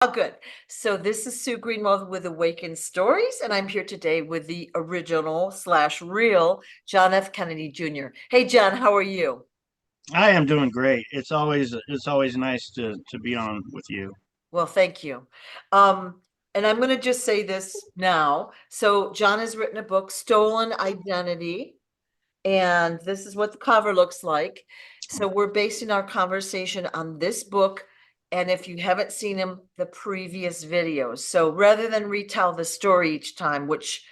Oh, good. So this is Sue Greenwald with Awakened Stories, and I'm here today with the original slash real John F. Kennedy Jr. Hey, John, how are you? I am doing great. It's always nice to be on with you. Well, thank you. Um, and I'm going to just say this now. So John has written a book, Stolen Identity, and this is what the cover looks like. So we're basing our conversation on this book, and if you haven't seen him, the previous videos. So rather than retell the story each time, which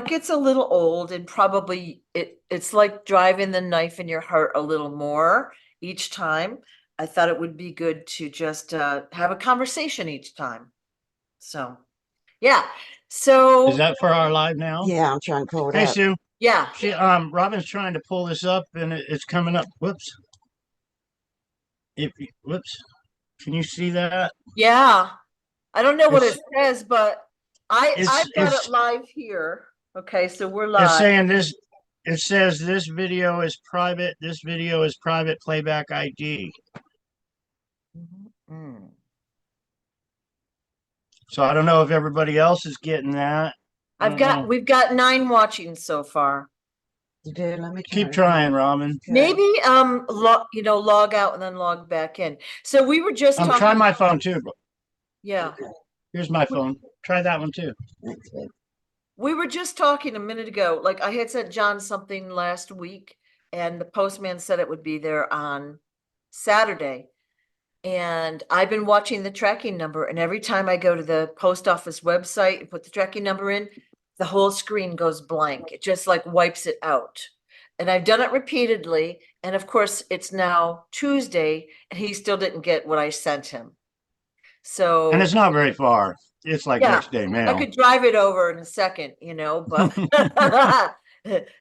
gets a little old, and probably it's like driving the knife in your heart a little more each time. I thought it would be good to just have a conversation each time. So yeah. Is So that for our live now? Yeah, I'm trying to pull it Hey up. Sue, yeah. Robin's trying to pull this up and it's coming up. Whoops. Whoops. Can you see that? Yeah. I don't know what It's it says, but I've got it it's live here. Okay, so we're it's live. saying this. It says this video is private. This video is private playback ID. Mm. So I don't know if everybody else is getting that. I don't know. We've got 9 watching so far. You did. Let me try Keep it again. trying, Robin. Okay. Maybe log out and then log back in. So we were just I'm trying talking. my phone too. Yeah. Okay. Here's my phone. Try that one too. Thanks, babe. We were just talking a minute ago. Like I had sent John something last week, and the postman said it would be there on Saturday. And I've been watching the tracking number, and every time I go to the post office website and put the tracking number in, the whole screen goes blank. It just like wipes it out. And I've done it repeatedly. And of course, it's now Tuesday, and he still didn't get what I sent him. And So it's not very far. It's like yeah, next day I mail. could drive it over in a second, but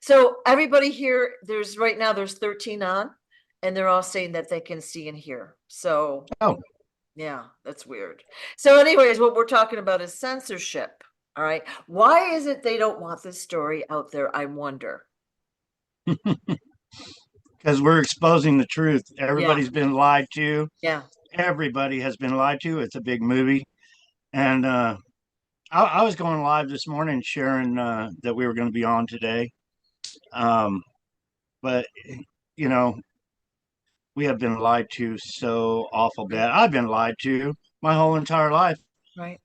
so everybody here, there's 13 on, and they're all saying that they can see and hear. So Oh, yeah, that's weird. So anyways, what we're talking about is censorship. All right. Why is it they don't want this story out there? I wonder. because we're exposing the truth. Yeah. Everybody's been lied to. Yeah. Everybody has been lied to. It's a big movie. And I was going live this morning sharing that we were going to be on today. Um, but, you know, we have been lied to so awful bad. I've been lied to my whole entire life Right.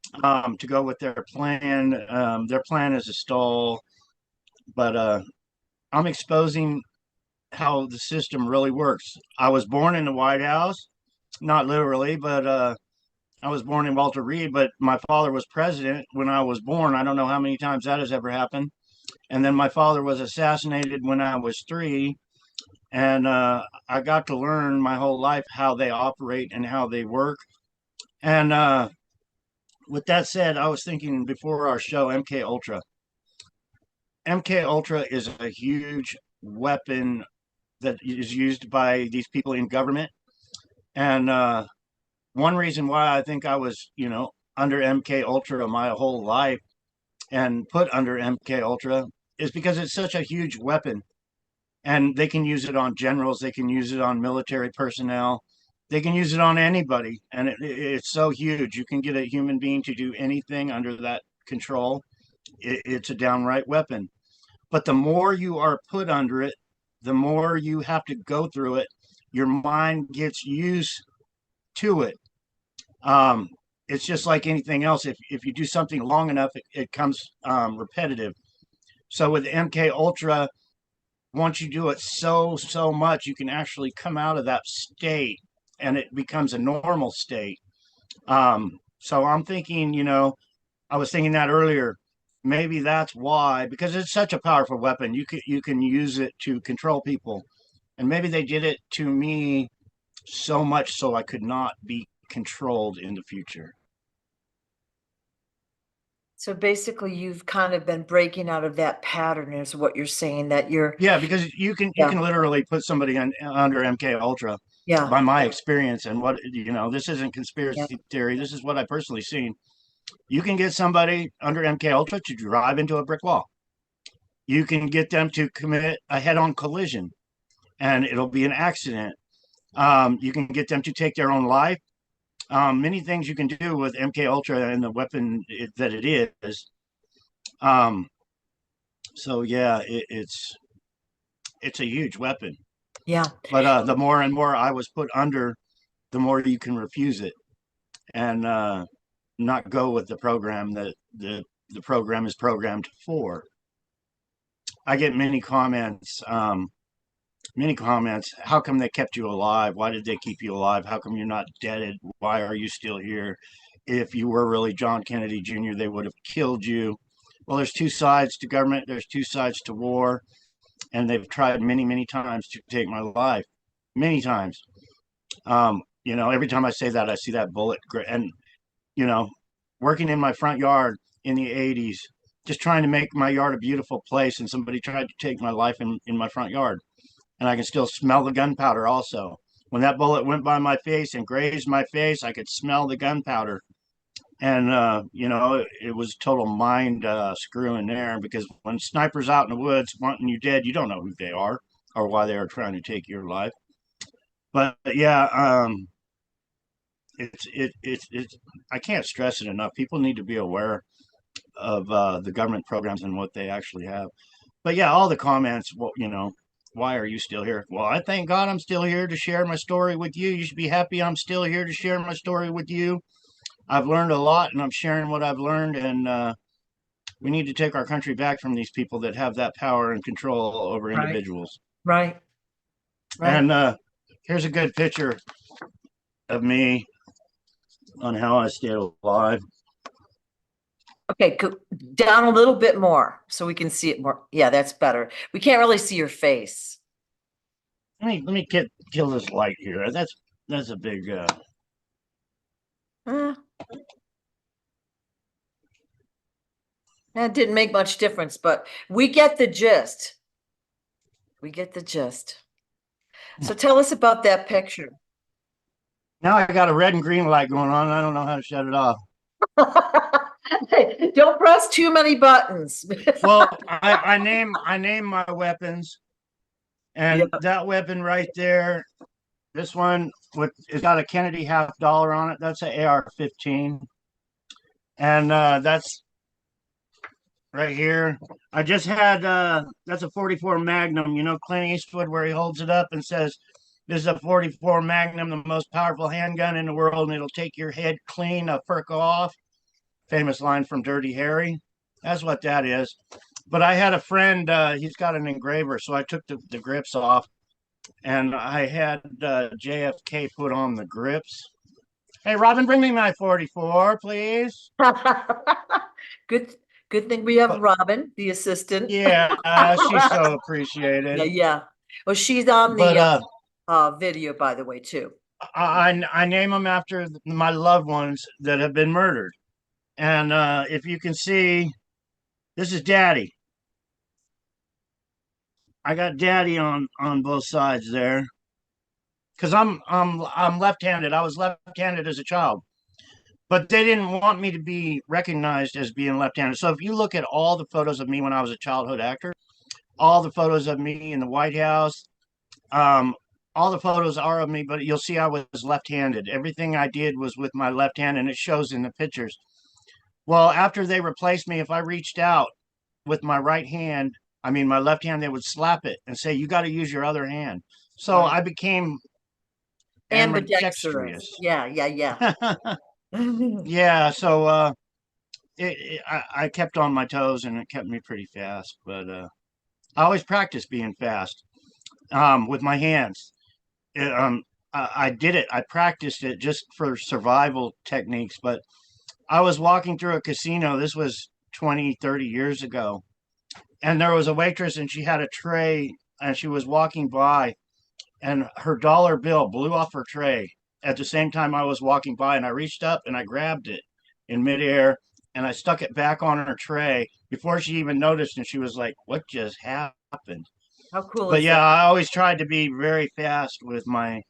to go with their plan. Their plan is a stall. But I'm exposing how the system really works. I was born in the White House, not literally, but I was born in Walter Reed, but my father was president when I was born. I don't know how many times that has ever happened. And then my father was assassinated when I was 3. And I got to learn my whole life how they operate and how they work. And with that said, I was thinking before our show, MK Ultra. MK Ultra is a huge weapon that is used by these people in government. And one reason why I think I was, under MK Ultra my whole life and put under MK Ultra is because it's such a huge weapon. And they can use it on generals, they can use it on military personnel, they can use it on anybody. And it's so huge. You can get a human being to do anything under that control. It's a downright weapon. But the more you are put under it, the more you have to go through it. Your mind gets used to it. Um, it's just like anything else. If you do something long enough, it comes repetitive. So with MK Ultra, once you do it so much, you can actually come out of that state, and it becomes a normal state. So I'm thinking, I was thinking that earlier. Maybe that's why, because it's such a powerful weapon. You can use it to control people, and maybe they did it to me so much so I could not be controlled in the future. So basically, you've kind of been breaking out of that pattern, is what you're saying, that you're, Yeah, because you yeah, can literally put somebody under MK Ultra yeah, by my experience and what this isn't yeah. conspiracy theory. This is what I personally seen. You can get somebody under MK Ultra to drive into a brick wall. You can get them to commit a head-on collision, and it'll be an accident. You can get them to take their own life. Many things you can do with MK Ultra and the weapon that it is. So yeah, it's a huge weapon. Yeah. But the more and more I was put under, the more you can refuse it and not go with the program that the program is programmed for. I get many comments. How come they kept you alive? Why did they keep you alive? How come you're not deaded? Why are you still here? If you were really John Kennedy Jr., they would have killed you. Well, there's two sides to government. There's two sides to war, and they've tried many, many times to take my life. Many times. Every time I say that, I see that bullet. And, you know, working in my front yard in the 80s, just trying to make my yard a beautiful place, and somebody tried to take my life in my front yard. And I can still smell the gunpowder also. When that bullet went by my face and grazed my face, I could smell the gunpowder. And, it was total mind screw in there, because when snipers out in the woods wanting you dead, you don't know who they are or why they are trying to take your life. But yeah, it's I can't stress it enough. People need to be aware of the government programs and what they actually have. But yeah, all the comments, well, why are you still here? Well, I thank God I'm still here to share my story with you. You should be happy I'm still here to share my story with you. I've learned a lot, and I'm sharing what I've learned, and we need to take our country back from these people that have that power and control over individuals. Right. And here's a good picture of me on how I stayed alive. Okay, go down a little bit more so we can see it more. Yeah, that's better. We can't really see your face. Let me kill this light here. That's a big That didn't make much difference, but we get the gist. We get the gist. So tell us about that picture. Now I got a red and green light going on. I don't know how to shut it off. Hey, don't press too many buttons. Well, I name my weapons, and that weapon right there, this one it's got a Kennedy $50 on it. That's an AR-15, and that's right here. I just had that's a 44 Magnum. You know Clint Eastwood, where he holds it up and says, "This is a 44 Magnum, the most powerful handgun in the world, and it'll take your head clean, a perk off." Famous line from Dirty Harry. That's what that is. But I had a friend, he's got an engraver, so I took the grips off, and I had JFK put on the grips. Hey, Robin, bring me my 44, please. Good thing we have Robin, the assistant. Yeah, she's so appreciated. Yeah. Well, she's on the video, by the way, too. I name them after my loved ones that have been murdered. And if you can see, this is Daddy. I got Daddy on both sides there, because I'm left-handed. I was left-handed as a child, but they didn't want me to be recognized as being left-handed. So if you look at all the photos of me when I was a childhood actor, all the photos of me in the White House, all the photos are of me, but you'll see I was left-handed. Everything I did was with my left hand, and it shows in the pictures. Well, after they replaced me, if I reached out with my right hand, my left hand, they would slap it and say, "You got to use your other hand." So I became ambidextrous. Yeah. Yeah. So I kept on my toes, and it kept me pretty fast. But I always practiced being fast with my hands. I did it. I practiced it just for survival techniques. But I was walking through a casino. This was 20, 30 years ago. And there was a waitress, and she had a tray, and she was walking by, and her dollar bill blew off her tray at the same time I was walking by. And I reached up and I grabbed it in midair, and I stuck it back on her tray before she even noticed. And she was like, "What just happened?" How cool But is yeah, that? I always tried to be very fast with my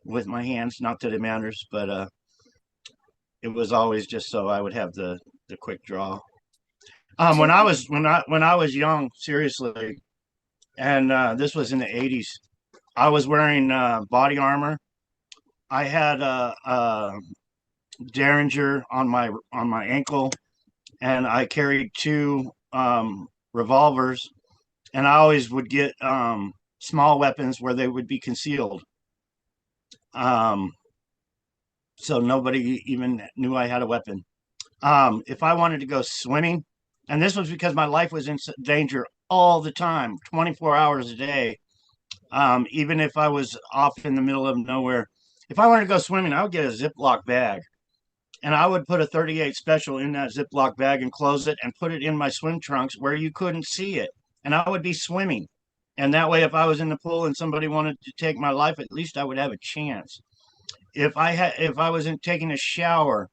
hands. Not that it matters, but it was always just so I would have the quick draw. When I was young, seriously, and this was in the 80s, I was wearing body armor. I had Derringer on my ankle, and I carried two revolvers, and I always would get small weapons where they would be concealed. Um, so nobody even knew I had a weapon. If I wanted to go swimming, and this was because my life was in danger all the time, 24 hours a day. Even if I was off in the middle of nowhere, if I wanted to go swimming, I would get a Ziploc bag, and I would put a 38 special in that Ziploc bag and close it and put it in my swim trunks where you couldn't see it. And I would be swimming. And that way, if I was in the pool and somebody wanted to take my life, at least I would have a chance. If I wasn't taking a shower,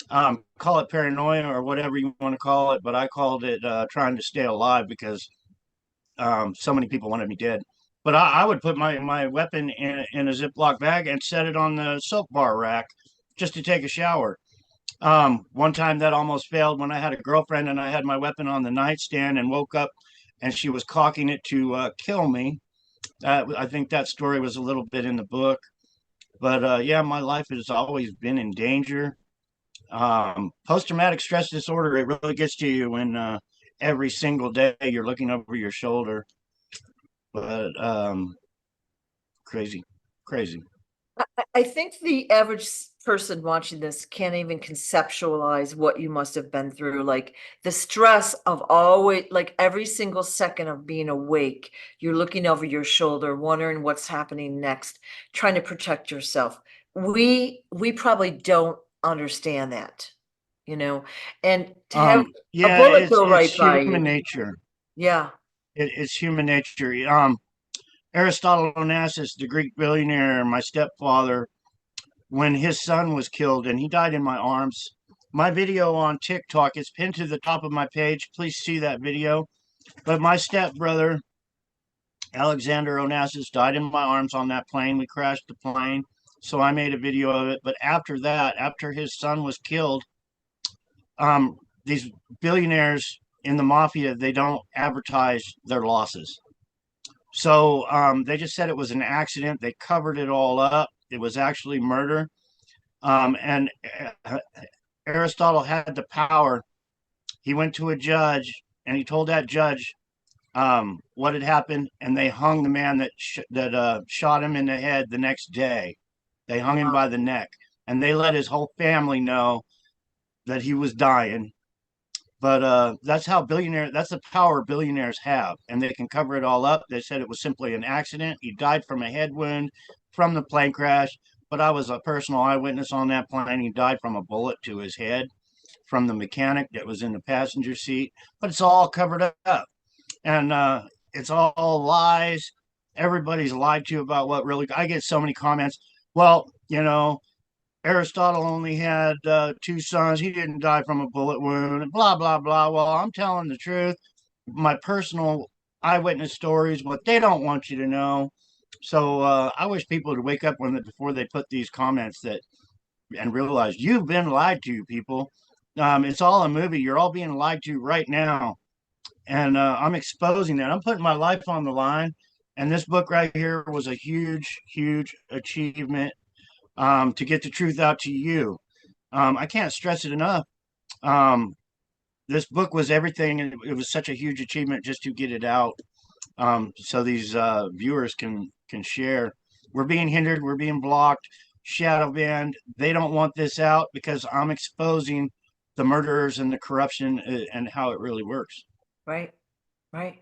call it paranoia or whatever you want to call it, but I called it trying to stay alive because so many people wanted me dead. But I would put my weapon in a Ziploc bag and set it on the soap bar rack just to take a shower. One time that almost failed when I had a girlfriend and I had my weapon on the nightstand and woke up and she was cocking it to kill me. I think that story was a little bit in the book. But yeah, my life has always been in danger. Post-traumatic stress disorder, it really gets to you when every single day you're looking over your shoulder. But crazy, crazy. I think the average person watching this can't even conceptualize what you must have been through. Like the stress of always, like every single second of being awake, you're looking over your shoulder, wondering what's happening next, trying to protect yourself. We probably don't understand that, you know, and to have a Yeah, bullet go it's right by human you. nature. Yeah, It's human nature. Aristotle Onassis, the Greek billionaire, my stepfather, when his son was killed and he died in my arms. My video on TikTok is pinned to the top of my page. Please see that video. But my stepbrother, Alexander Onassis, died in my arms on that plane. We crashed the plane. So I made a video of it. But after that, after his son was killed, these billionaires in the mafia, they don't advertise their losses. So they just said it was an accident. They covered it all up. It was actually murder. And Aristotle had the power. He went to a judge and he told that judge what had happened, and they hung the man that shot him in the head the next day. They hung him wow, by the neck, and they let his whole family know that he was dying. But that's how billionaire. That's the power billionaires have, and they can cover it all up. They said it was simply an accident. He died from a head wound from the plane crash. But I was a personal eyewitness on that plane. He died from a bullet to his head from the mechanic that was in the passenger seat. But it's all covered up, and it's all lies. Everybody's lied to about what really. I get so many comments. Well, Aristotle only had two sons. He didn't die from a bullet wound, and blah, blah, blah. Well, I'm telling the truth. My personal eyewitness stories, what they don't want you to know. So I wish people would wake up before they put these comments and realize you've been lied to, people. It's all a movie. You're all being lied to right now. And I'm exposing that. I'm putting my life on the line. And this book right here was a huge, huge achievement to get the truth out to you. I can't stress it enough. Um, this book was everything, and it was such a huge achievement just to get it out, so these viewers can share. We're being hindered. We're being blocked. Shadow banned. They don't want this out because I'm exposing the murderers and the corruption and how it really works. right, right.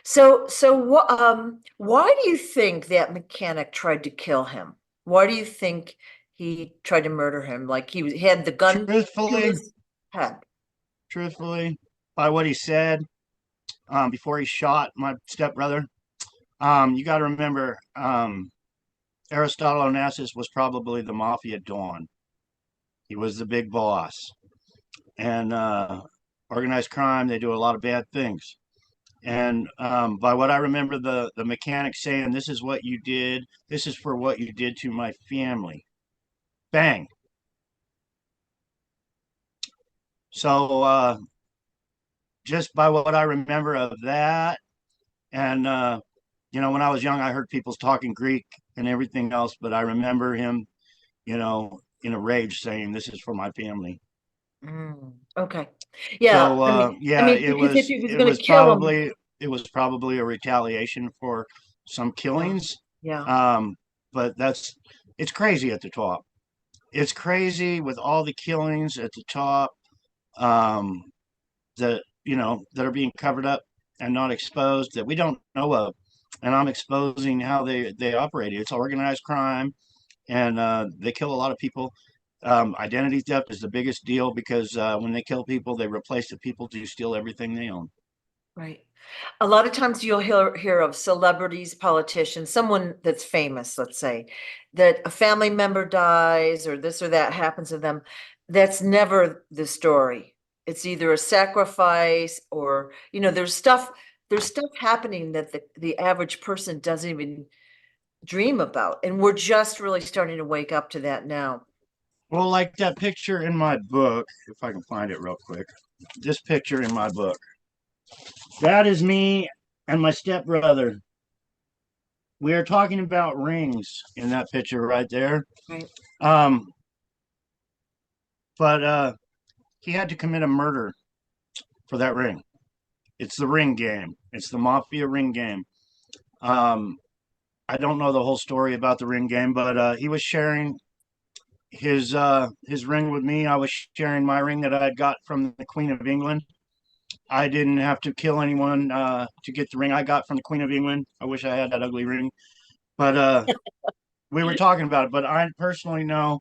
So what, why do you think that mechanic tried to kill him? Why do you think he tried to murder him? Like he had the gun to Truthfully, his head. truthfully, by what he said before he shot my stepbrother, you got to remember Aristotle Onassis was probably the mafia don. He was the big boss. And organized crime, they do a lot of bad things. And by what I remember, the mechanic saying, "This is what you did. This is for what you did to my family." Bang. So just by what I remember of that, and when I was young, I heard people talking Greek and everything else, but I remember him, you know, in a rage saying, "This is for my family." Okay. Yeah. So I yeah, mean, because if he was going to kill him, it was probably a retaliation for some killings. yeah, But it's crazy at the top. It's crazy with all the killings at the top, um, that that are being covered up and not exposed, that we don't know of. And I'm exposing how they operate. It's organized crime, and they kill a lot of people. Identity theft is the biggest deal because when they kill people, they replace the people to steal everything they own. right. A lot of times you'll hear of celebrities, politicians, someone that's famous, let's say, that a family member dies or this or that happens to them. That's never the story. It's either a sacrifice or, there's stuff happening that the average person doesn't even dream about. And we're just really starting to wake up to that now. Well, like that picture in my book, if I can find it real quick. This picture in my book. That is me and my stepbrother. We are talking about rings in that picture right there. Right. Um, but he had to commit a murder for that ring. It's the ring game. It's the mafia ring game. Um, I don't know the whole story about the ring game, but he was sharing his ring with me. I was sharing my ring that I had got from the Queen of England. I didn't have to kill anyone to get the ring I got from the Queen of England. I wish I had that ugly ring, but we were talking about it. But I personally know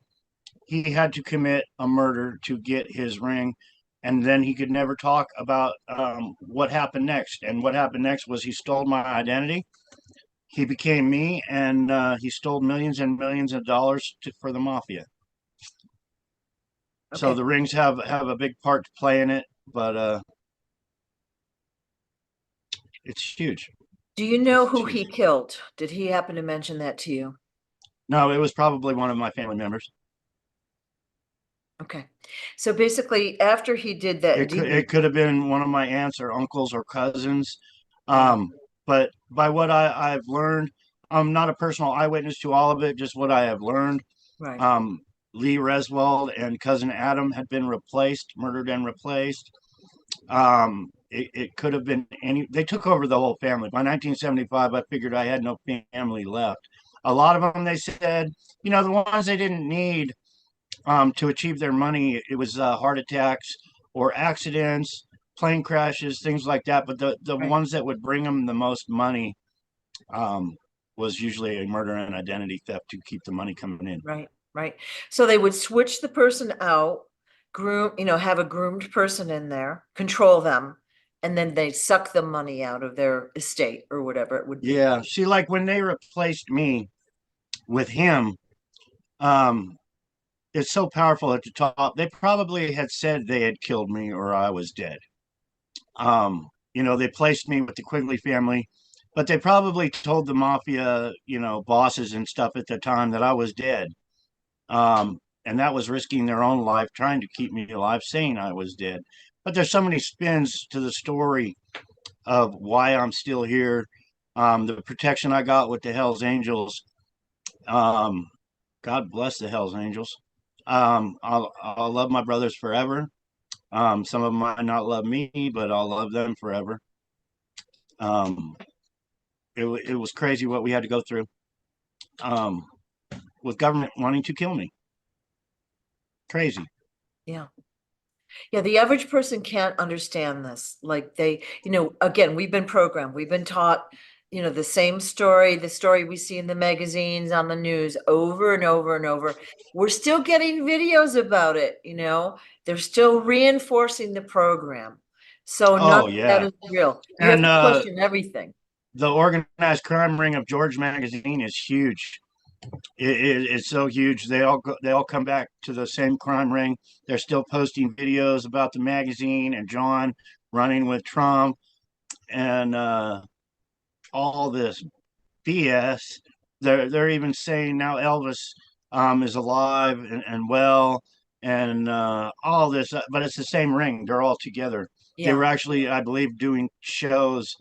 he had to commit a murder to get his ring, and then he could never talk about what happened next. And what happened next was he stole my identity. He became me, and he stole millions and millions of dollars for the mafia. So Okay. the rings have a big part to play in it, but it's huge. Do you know It's who huge. he killed? Did he happen to mention that to you? No, it was probably one of my family members. Okay. So basically, after he did that It deed, could have been one of my aunts or uncles or cousins. yeah, But by what I've learned, I'm not a personal eyewitness to all of it, just what I have learned. right, Um, Lee Reswald and cousin Adam had been murdered and replaced. It could have been they took over the whole family. By 1975, I figured I had no family left. A lot of them, they said, the ones they didn't need to achieve their money, it was heart attacks or accidents, plane crashes, things like that. But the right, ones that would bring them the most money um, was usually a murder and identity theft to keep the money coming in. right, right. So they would switch the person out, have a groomed person in there, control them, and then they suck the money out of their estate or whatever it would be. Yeah. See, like when they replaced me with him, um, it's so powerful at the top. They probably had said they had killed me or I was dead. They placed me with the Quigley family, but they probably told the mafia, bosses and stuff at the time that I was dead. And that was risking their own life trying to keep me alive, saying I was dead. But there's so many spins to the story of why I'm still here. The protection I got with the Hells Angels. Um, God bless the Hells Angels. I'll love my brothers forever. Some of them might not love me, but I'll love them forever. Um, it was crazy what we had to go through um, with government wanting to kill me. Crazy. Yeah. Yeah, the average person can't understand this. Like again, we've been programmed, we've been taught, the same story, the story we see in the magazines, on the news over and over and over. We're still getting videos about it. They're still reinforcing the program. So none Oh of that yeah, is real. You have and to question everything. the organized crime ring of George Magazine is huge. It's so huge. They all come back to the same crime ring. They're still posting videos about the magazine and John running with Trump and all this BS. They're even saying now Elvis is alive and well and all this, but it's the same ring. They're all together. They Yeah. were actually, I believe, doing shows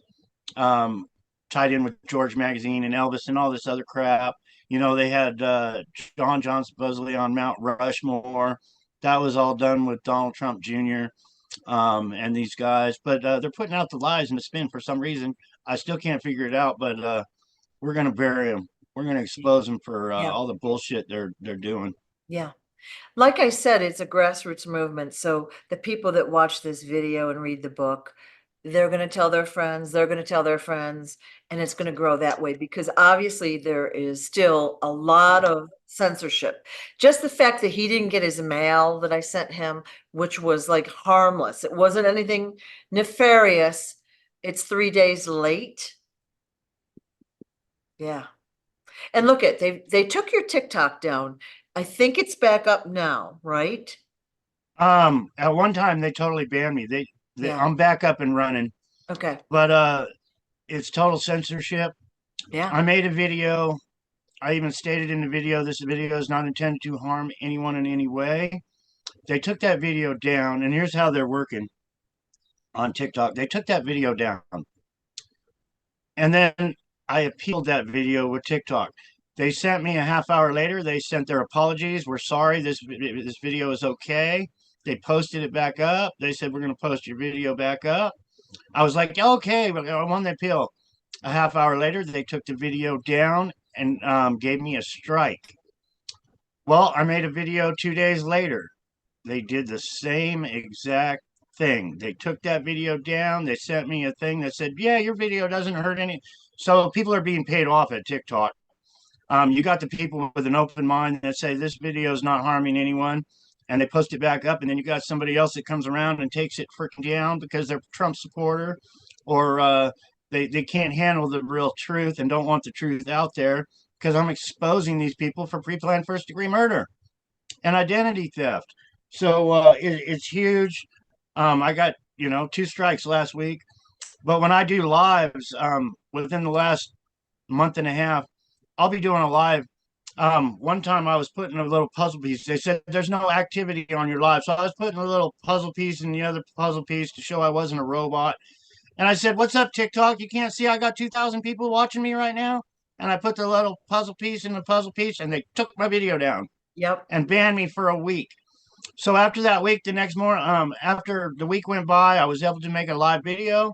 um, tied in with George Magazine and Elvis and all this other crap. You know, they had John supposedly on Mount Rushmore. That was all done with Donald Trump Jr. And these guys, but they're putting out the lies and the spin for some reason. I still can't figure it out, but we're gonna bury them. We're gonna expose them for Yeah. all the bullshit they're doing. Yeah. Like I said, it's a grassroots movement. So the people that watch this video and read the book, they're going to tell their friends, they're going to tell their friends, and it's going to grow that way because obviously there is still a lot of censorship. Just the fact that he didn't get his mail that I sent him, which was like harmless. It wasn't anything nefarious. It's 3 days late. Yeah. And look at they took your TikTok down. I think it's back up now, right? At one time they totally banned me. Yeah. I'm back up and running, Okay. but it's total censorship. Yeah. I made a video. I even stated in the video, this video is not intended to harm anyone in any way. They took that video down, and here's how they're working on TikTok. They took that video down, and then I appealed that video with TikTok. They sent me a half hour later. They sent their apologies. We're sorry. This video is okay. They posted it back up. They said, we're going to post your video back up. I was like, okay, but I won the appeal. A half hour later, they took the video down and gave me a strike. Well, I made a video 2 days later. They did the same exact thing. They took that video down. They sent me a thing that said, yeah, your video doesn't hurt any. So people are being paid off at TikTok. You got the people with an open mind that say this video is not harming anyone, and they post it back up, and then you got somebody else that comes around and takes it freaking down because they're a Trump supporter, or they can't handle the real truth and don't want the truth out there because I'm exposing these people for pre-planned first-degree murder and identity theft. So it's huge. I got 2 strikes last week, but when I do lives within the last month and a half, I'll be doing a live. One time I was putting a little puzzle piece. They said there's no activity on your live. So I was putting a little puzzle piece in the other puzzle piece to show I wasn't a robot. And I said, what's up, TikTok? You can't see I got 2,000 people watching me right now? And I put the little puzzle piece in the puzzle piece, and they took my video down. Yep. And banned me for a week. So after that week, the next morning, after the week went by, I was able to make a live video.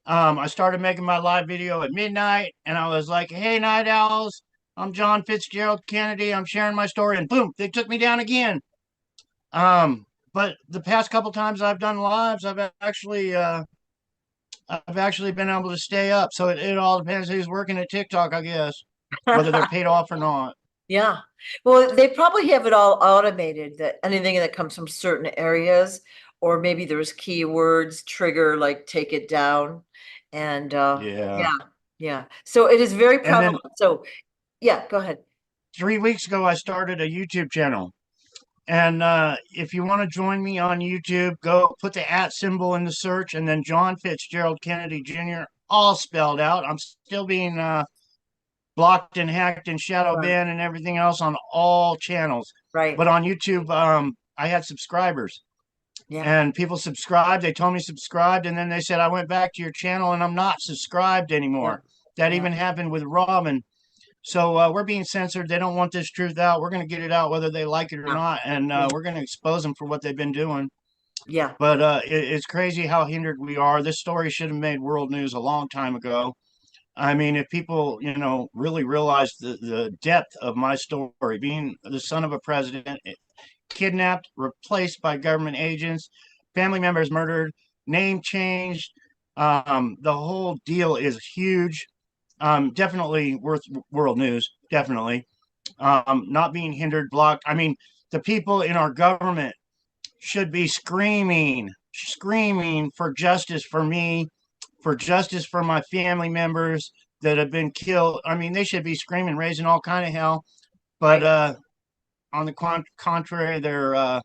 I started making my live video at midnight, and I was like, hey, Night Owls, I'm John Fitzgerald Kennedy. I'm sharing my story, and boom, they took me down again. But the past couple times I've done lives, I've actually been able to stay up. So it all depends who's working at TikTok, I guess, whether they're paid off or not. Yeah. Well, they probably have it all automated that anything that comes from certain areas, or maybe there's keywords trigger, like take it down. And Yeah. yeah. So it is very And then prevalent. So yeah, go ahead. 3 weeks ago, I started a YouTube channel. And if you want to join me on YouTube, go put the @ symbol in the search and then John Fitzgerald Kennedy Jr., all spelled out. I'm still being blocked and hacked and shadow Right. banned and everything else on all channels. Right. But on YouTube, I had subscribers. Yeah. And people subscribed. They told me subscribed. And then they said, I went back to your channel and I'm not subscribed anymore. That even happened with Robin. So we're being censored. They don't want this truth out. We're going to get it out whether they like it or not. And we're going to expose them for what they've been doing. Yeah. But it's crazy how hindered we are. This story should have made world news a long time ago. I mean, if people, really realize the depth of my story, being the son of a president, kidnapped, replaced by government agents, family members murdered, name changed. The whole deal is huge. Definitely worth world news. Definitely. Not being hindered, blocked. I mean, the people in our government should be screaming for justice for me, for justice for my family members that have been killed. I mean, they should be screaming, raising all kind of hell. But on the contrary, they're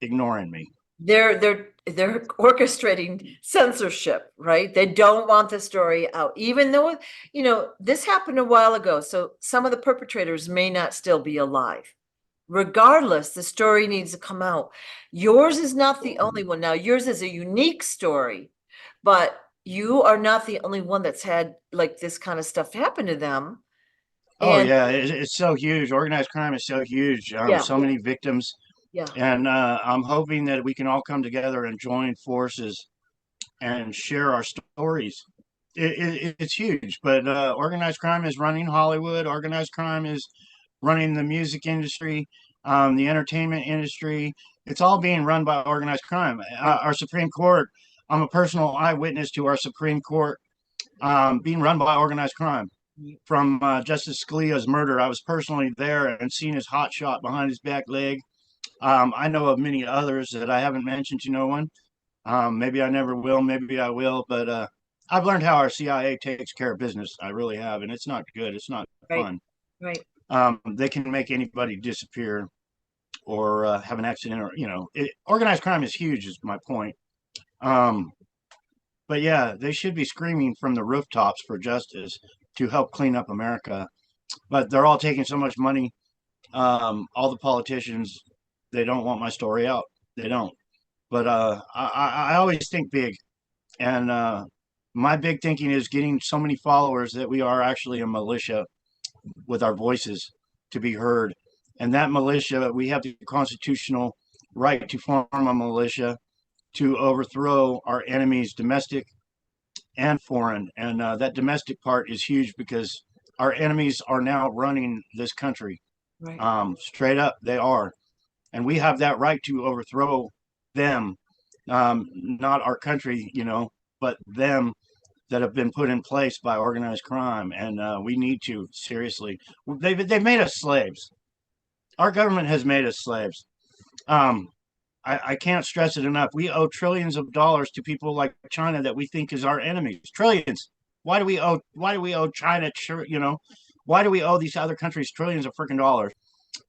ignoring me. They're orchestrating censorship, right? They don't want the story out, even though, this happened a while ago. So some of the perpetrators may not still be alive. Regardless, the story needs to come out. Yours is not the only one. Now, yours is a unique story, but you are not the only one that's had like this kind of stuff happen to them. Oh And yeah, it's so huge. Organized crime is so huge. yeah, So many victims, yeah, and I'm hoping that we can all come together and join forces and share our stories. It's huge, but organized crime is running Hollywood. Organized crime is running the music industry, the entertainment industry. It's all being run by organized crime. Our Supreme Court. I'm a personal eyewitness to our Supreme Court being run by organized crime. From Justice Scalia's murder, I was personally there and seen his hot shot behind his back leg. I know of many others that I haven't mentioned to no one. Maybe I never will, maybe I will, but I've learned how our CIA takes care of business. I really have, and it's not good. It's not right, fun. right. They can make anybody disappear or have an accident, or organized crime is huge. Is my point. Um, but yeah, they should be screaming from the rooftops for justice to help clean up America. But they're all taking so much money. All the politicians, they don't want my story out. They don't. But I always think big, and my big thinking is getting so many followers that we are actually a militia with our voices to be heard. And that militia, we have the constitutional right to form a militia to overthrow our enemies, domestic and foreign. And that domestic part is huge because our enemies are now running this country. Right. Straight up, they are. And we have that right to overthrow them, not our country, but them that have been put in place by organized crime. And we need to, seriously. They've made us slaves. Our government has made us slaves. Um, I can't stress it enough. We owe trillions of dollars to people like China that we think is our enemies. Trillions. Why do we owe? Why do we owe China? Why do we owe these other countries trillions of freaking dollars?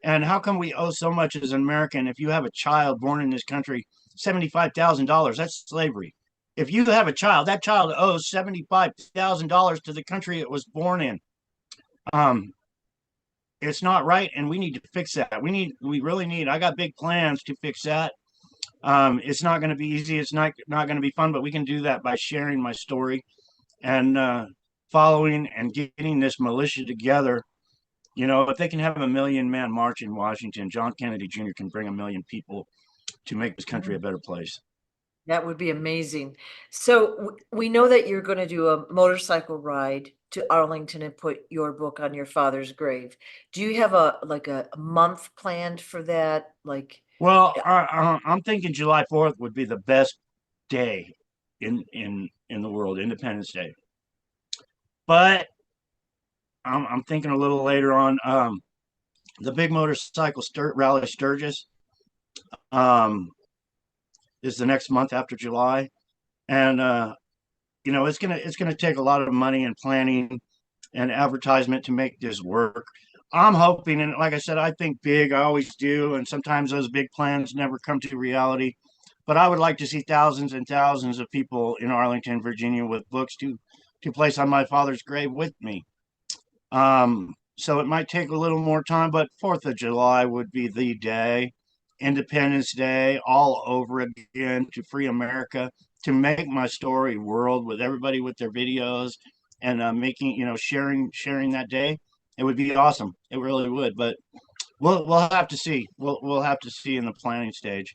And how come we owe so much as an American? If you have a child born in this country, $75,000. That's slavery. If you have a child, that child owes $75,000 to the country it was born in. Um, it's not right, and we need to fix that. We really need. I got big plans to fix that. It's not going to be easy. It's not going to be fun, but we can do that by sharing my story and following and getting this militia together. If they can have a 1,000,000-man march in Washington, John Kennedy Jr. can bring 1,000,000 people to make this country a better place. That would be amazing. So we know that you're going to do a motorcycle ride to Arlington and put your book on your father's grave. Do you have a month planned for that? Well, I'm thinking July 4th would be the best day in the world, Independence Day. But I'm thinking a little later on. The big motorcycle rally Sturgis is the next month after July, and it's gonna take a lot of money and planning and advertisement to make this work. I'm hoping, and like I said, I think big. I always do, and sometimes those big plans never come to reality. But I would like to see thousands and thousands of people in Arlington, Virginia, with books to place on my father's grave with me. So it might take a little more time, but 4th of July would be the day. Independence Day all over again to free America, to make my story world with everybody with their videos and making, sharing that day. It would be awesome. It really would. But we'll have to see. We'll have to see in the planning stage.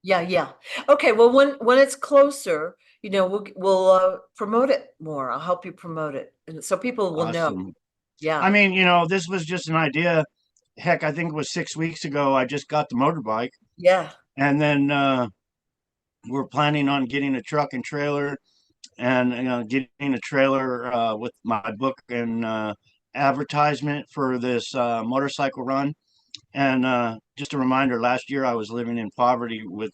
Yeah, yeah. Okay, well, when it's closer, we'll promote it more. I'll help you promote it, and so people will know. Awesome. Yeah, I mean, this was just an idea. Heck, I think it was 6 weeks ago. I just got the motorbike, yeah. and then we're planning on getting a truck and trailer, and getting a trailer with my book and advertisement for this motorcycle run. And just a reminder, last year I was living in poverty with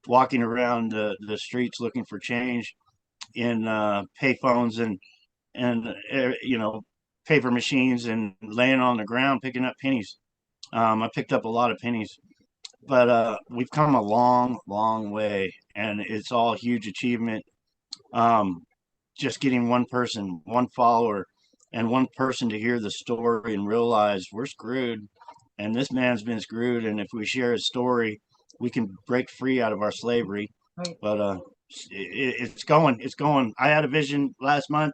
walking around the streets looking for change in payphones and paper machines, and laying on the ground picking up pennies. I picked up a lot of pennies, but we've come a long, long way, and it's all a huge achievement. Um, just getting one person, one follower, and one person to hear the story and realize we're screwed, and this man's been screwed, and if we share his story, we can break free out of our slavery. Right. But it's going. I had a vision last month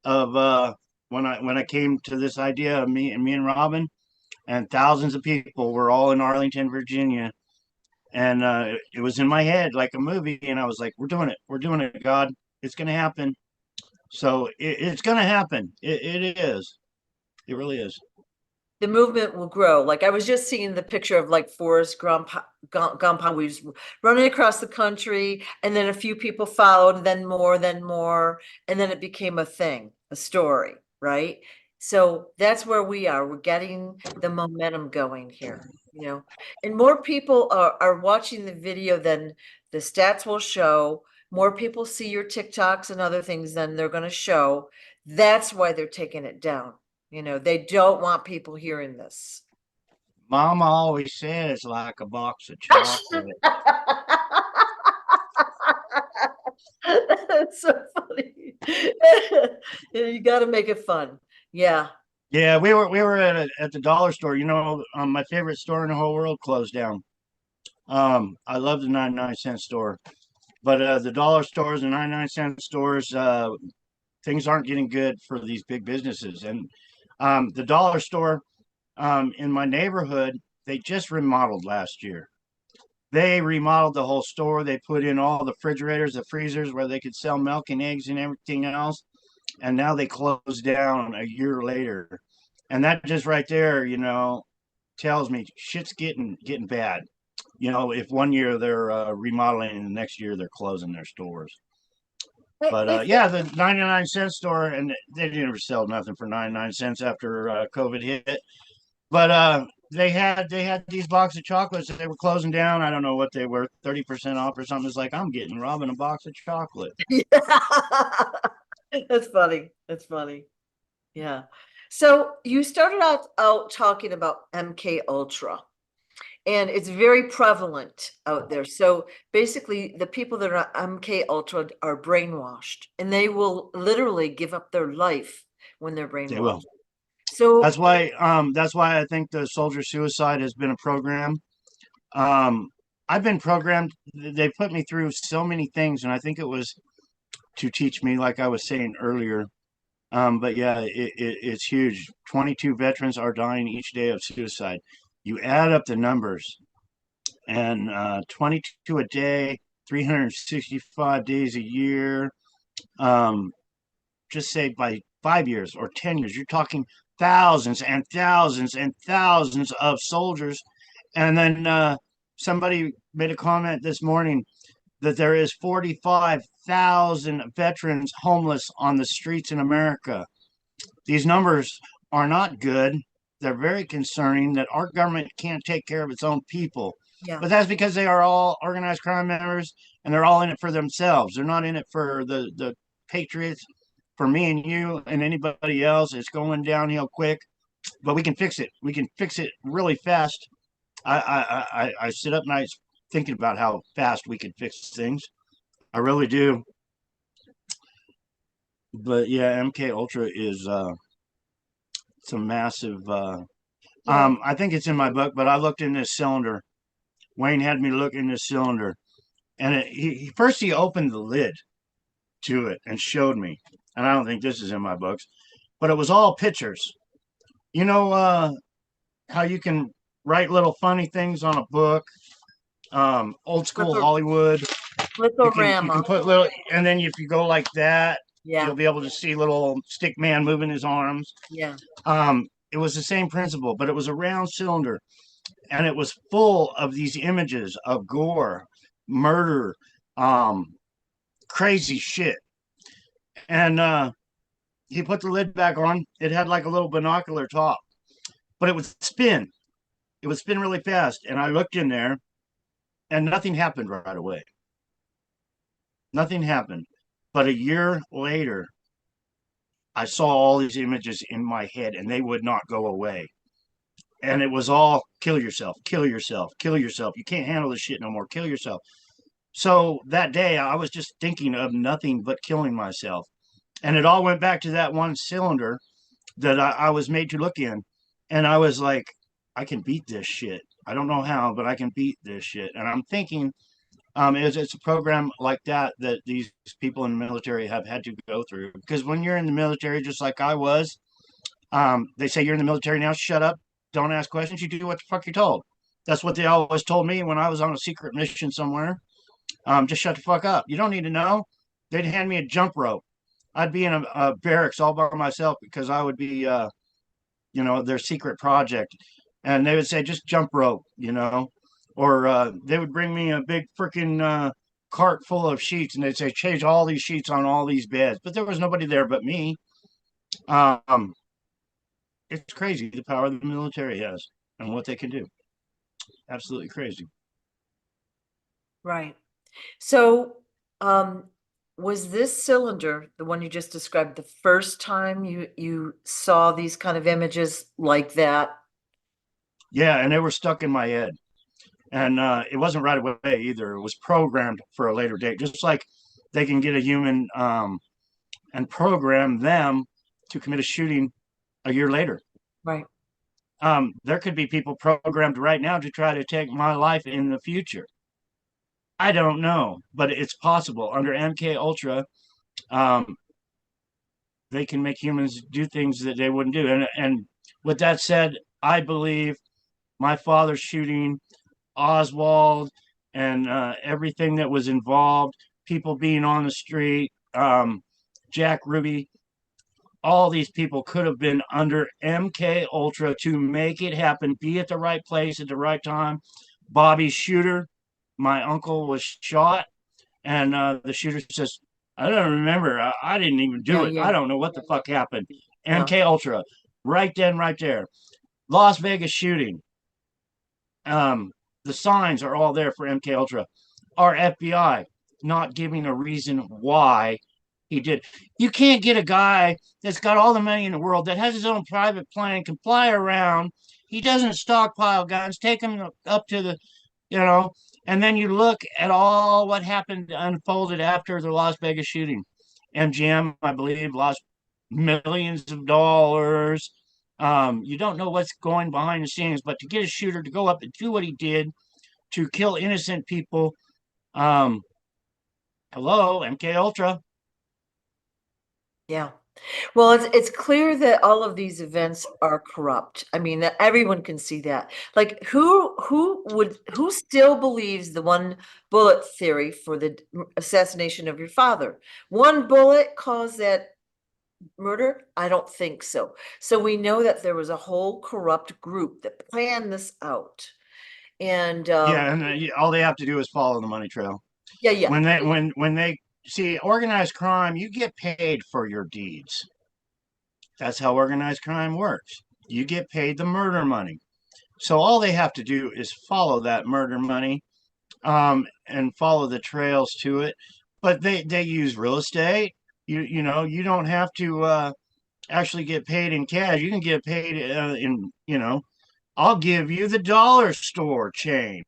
of when I came to this idea of me and Robin, and thousands of people were all in Arlington, Virginia, and it was in my head like a movie, and I was like, we're doing it, God, it's gonna happen. So it's gonna happen. It is. It really is. The movement will grow. Like I was just seeing the picture of like Forrest Gump, we was running across the country, and then a few people followed, then more, and then it became a thing, a story, right? So that's where we are. We're getting the momentum going here, and more people are watching the video than the stats will show. More people see your TikToks and other things than they're going to show. That's why they're taking it down. They don't want people hearing this. Mama always said it's like a box of chocolate. That's so funny. You got to make it fun. Yeah. Yeah, we were at the dollar store. My favorite store in the whole world closed down. I love the 99-cent store, but the dollar stores and 99-cent stores, things aren't getting good for these big businesses. And the dollar store in my neighborhood, they just remodeled last year. They remodeled the whole store. They put in all the refrigerators, the freezers where they could sell milk and eggs and everything else. And now they closed down a year later. And that just right there, tells me shit's getting bad. If one year they're remodeling and the next year they're closing their stores. But yeah, the 99-cent store, and they didn't ever sell nothing for 99 cents after COVID hit. But they had these box of chocolates that they were closing down. I don't know what they were, 30% off or something. It's like, I'm getting Robin a box of chocolate. Yeah. That's funny. That's funny. Yeah. So you started out talking about MK Ultra, and it's very prevalent out there. So basically, the people that are MK Ultra are brainwashed, and they will literally give up their life when they're brainwashed. They will. So That's why I think the soldier suicide has been a program. I've been programmed. They put me through so many things, and I think it was to teach me, like I was saying earlier. But yeah, it's huge. 22 veterans are dying each day of suicide. You add up the numbers, and 22 a day, 365 days a year. Just say by 5 years or 10 years, you're talking thousands and thousands and thousands of soldiers. And then somebody made a comment this morning that there is 45,000 veterans homeless on the streets in America. These numbers are not good. They're very concerning that our government can't take care of its own people. yeah, But that's because they are all organized crime members, and they're all in it for themselves. They're not in it for the patriots, for me and you and anybody else. It's going downhill quick, but we can fix it. We can fix it really fast. I sit up nights thinking about how fast we can fix things. I really do. But yeah, MK Ultra is it's a massive. yeah. I think it's in my book, but I looked in this cylinder. Wayne had me look in this cylinder, and he first he opened the lid to it and showed me. And I don't think this is in my books, but it was all pictures. You know how you can write little funny things on a book, old school Hollywood. You can Little put little, and then if you go like that, Yeah, you'll be able to see little stick man moving his arms. yeah. It was the same principle, but it was a round cylinder, and it was full of these images of gore, murder, crazy shit. And he put the lid back on. It had like a little binocular top, but it would spin. It would spin really fast. And I looked in there, and nothing happened right away. Nothing happened. But a year later, I saw all these images in my head, and they would not go away. And it was all kill yourself, kill yourself, kill yourself. You can't handle this shit no more. Kill yourself. So that day, I was just thinking of nothing but killing myself. And it all went back to that one cylinder that I was made to look in. And I was like, I can beat this shit. I don't know how, but I can beat this shit. And I'm thinking it's a program like that these people in the military have had to go through. Because when you're in the military, just like I was, They say you're in the military now, shut up, don't ask questions, you do what the fuck you're told. That's what they always told me when I was on a secret mission somewhere. Just shut the fuck up. You don't need to know. They'd hand me a jump rope. I'd be in a barracks all by myself because I would be, their secret project. And they would say, just jump rope, or they would bring me a big freaking cart full of sheets and they'd say, change all these sheets on all these beds. But there was nobody there but me. It's crazy the power the military has and what they can do. Absolutely crazy. Right. So, was this cylinder, the one you just described, the first time you saw these kind of images like that? Yeah, and they were stuck in my head. And it wasn't right away either. It was programmed for a later date, just like they can get a human and program them to commit a shooting a year later. Right. There could be people programmed right now to try to take my life in the future. I don't know, but it's possible. Under MK Ultra, they can make humans do things that they wouldn't do. And with that said, I believe my father's shooting, Oswald, and everything that was involved, people being on the street, Jack Ruby, all these people could have been under MK Ultra to make it happen, be at the right place at the right time. Bobby Shooter, my uncle, was shot, and the shooter says, I don't remember. I didn't even do it. I don't know what the fuck happened. MK Ultra, right then, right there. Las Vegas shooting. The signs are all there for MK Ultra. Our FBI not giving a reason why he did. You can't get a guy that's got all the money in the world, that has his own private plane, can fly around. He doesn't stockpile guns, take them up to the, and then you look at all what happened unfolded after the Las Vegas shooting. MGM, I believe, lost millions of dollars. You don't know what's going behind the scenes, but to get a shooter to go up and do what he did to kill innocent people, hello, MK Ultra. Yeah. Well, it's clear that all of these events are corrupt. I mean, that everyone can see that. Like, who still believes the one bullet theory for the assassination of your father? One bullet caused that murder? I don't think so. So we know that there was a whole corrupt group that planned this out. And Yeah, and all they have to do is follow the money trail. yeah. When they see organized crime, you get paid for your deeds. That's how organized crime works. You get paid the murder money. So all they have to do is follow that murder money, and follow the trails to it. But they use real estate. You don't have to actually get paid in cash. You can get paid I'll give you the dollar store chain.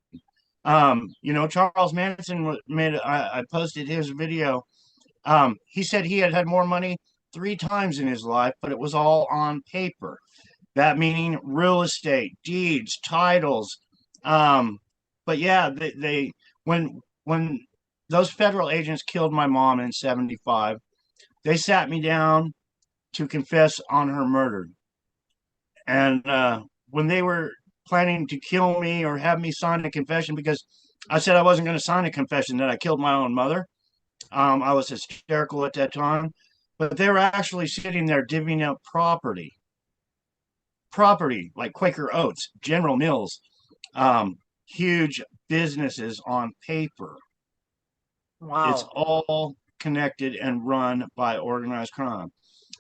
Charles Manson I posted his video. He said he had more money 3 times in his life, but it was all on paper. That meaning real estate, deeds, titles. But yeah, they when those federal agents killed my mom in 75, they sat me down to confess on her murder. And when they were planning to kill me or have me sign a confession, because I said I wasn't going to sign a confession that I killed my own mother. I was hysterical at that time, but they were actually sitting there divvying up property like Quaker Oats, General Mills, huge businesses on paper. Wow. It's all connected and run by organized crime.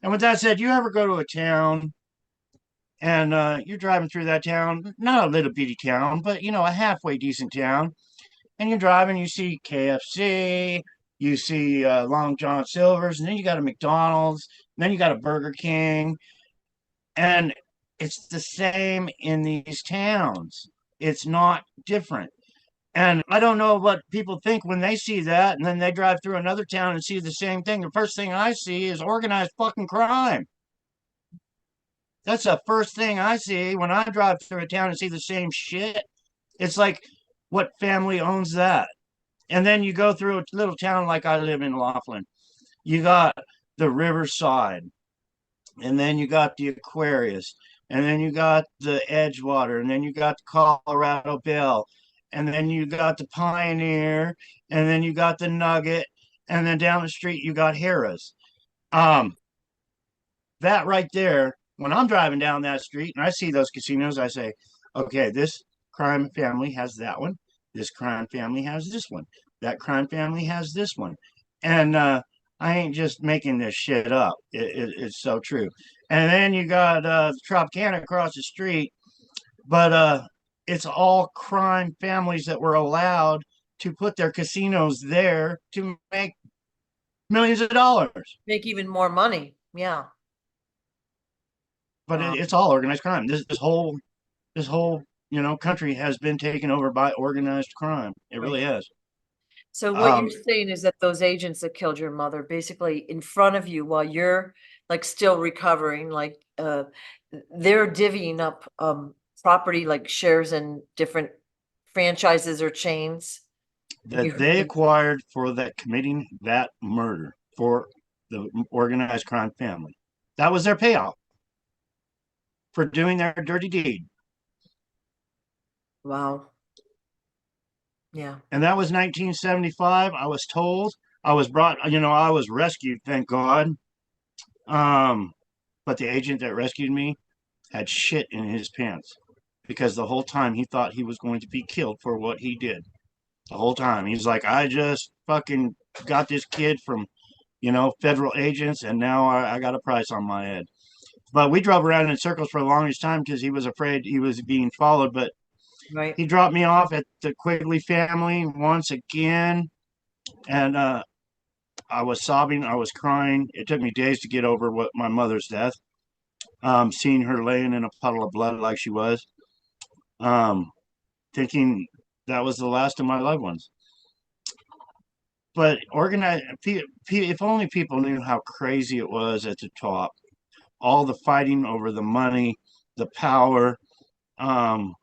And with that said, you ever go to a town and you're driving through that town, not a little bitty town, but a halfway decent town, and you're driving, you see KFC, you see Long John Silver's, and then you got a McDonald's, and then you got a Burger King, and it's the same in these towns. It's not different. And I don't know what people think when they see that, and then they drive through another town and see the same thing. The first thing I see is organized fucking crime. That's the first thing I see when I drive through a town and see the same shit. It's like, what family owns that? And then you go through a little town like I live in Laughlin. You got the Riverside. and then you got the Aquarius, and then you got the Edgewater, and then you got the Colorado Belle, and then you got the Pioneer, and then you got the Nugget, and then down the street you got Harrah's. Um, that right there, when I'm driving down that street and I see those casinos, I say, okay, this crime family has that one. This crime family has this one. That crime family has this one. And I ain't just making this shit up. It's so true. And then you got Tropicana across the street, but it's all crime families that were allowed to put their casinos there to make millions of dollars. Make even more money. Yeah. But it's all organized crime. This whole country has been taken over by organized crime. It really has. So what you're saying is that those agents that killed your mother basically in front of you while you're like still recovering, like they're divvying up property like shares in different franchises or chains that they acquired for that committing that murder for the organized crime family. That was their payout for doing their dirty deed. Wow. Yeah. And that was 1975. I was told I was brought, I was rescued, thank God. But the agent that rescued me had shit in his pants because the whole time he thought he was going to be killed for what he did. The whole time he's like, I just fucking got this kid from, federal agents, and now I got a price on my head. But we drove around in circles for the longest time because he was afraid he was being followed. But right. He dropped me off at the Quigley family once again, and I was sobbing, I was crying. It took me days to get over what my mother's death. Seeing her laying in a puddle of blood like she was, thinking that was the last of my loved ones. But if only people knew how crazy it was at the top. All the fighting over the money, the power. I'm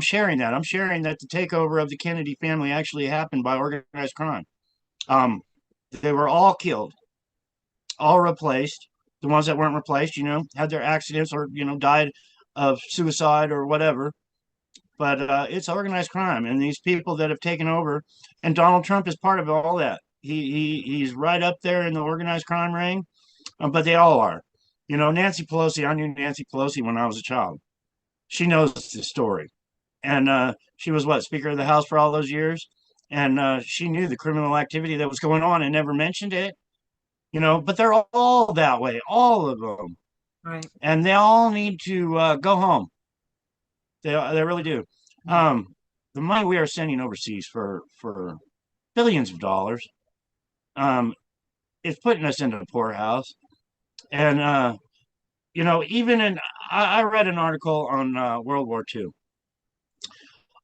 sharing that. I'm sharing that the takeover of the Kennedy family actually happened by organized crime. They were all killed, all replaced. The ones that weren't replaced, had their accidents or, died of suicide or whatever. But it's organized crime, and these people that have taken over, and Donald Trump is part of all that. He's right up there in the organized crime ring, but they all are. Nancy Pelosi. I knew Nancy Pelosi when I was a child. She knows the story, and she was Speaker of the House for all those years, and she knew the criminal activity that was going on and never mentioned it. But they're all that way, all of them, Right. and they all need to go home. They really do. The money we are sending overseas for billions of dollars, it's putting us into the poorhouse. And even I read an article on World War II.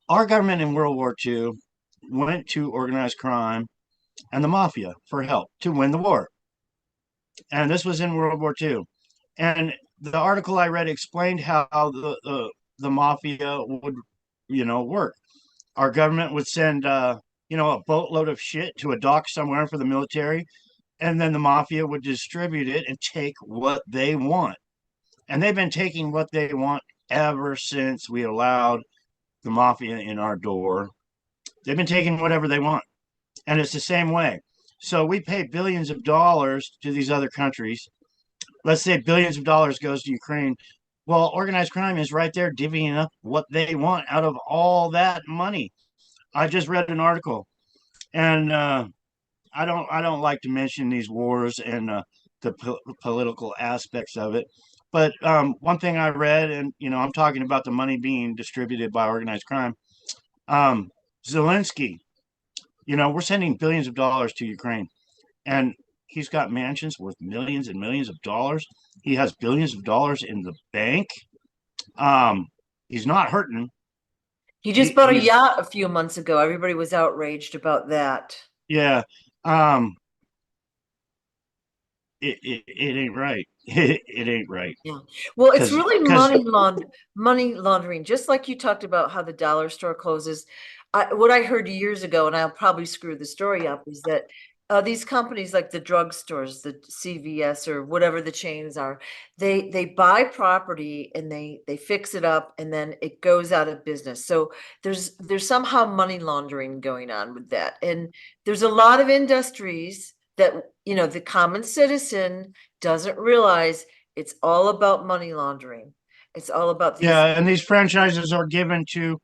Our government in World War II went to organized crime and the mafia for help to win the war. And this was in World War II. And the article I read explained how the mafia would, work. Our government would send, a boatload of shit to a dock somewhere for the military, and then the mafia would distribute it and take what they want. And they've been taking what they want ever since we allowed the mafia in our door. They've been taking whatever they want. And it's the same way. So we pay billions of dollars to these other countries. Let's say billions of dollars goes to Ukraine. Well, organized crime is right there divvying up what they want out of all that money. I just read an article, and I don't like to mention these wars and the political aspects of it. But one thing I read, and I'm talking about the money being distributed by organized crime. Zelensky, we're sending billions of dollars to Ukraine, and he's got mansions worth millions and millions of dollars. He has billions of dollars in the bank. He's not hurting. He just bought a yacht a few months ago. Everybody was outraged about that. Yeah. It ain't right. It ain't right. Yeah. Well, it's really money laundering, just like you talked about how the dollar store closes. What I heard years ago, and I'll probably screw the story up, is that These companies like the drugstores, the CVS or whatever the chains are, they buy property and they fix it up and then it goes out of business. So there's somehow money laundering going on with that. And there's a lot of industries that, you know, the common citizen doesn't realize it's all about money laundering. It's all about these. Yeah, and these franchises are given to,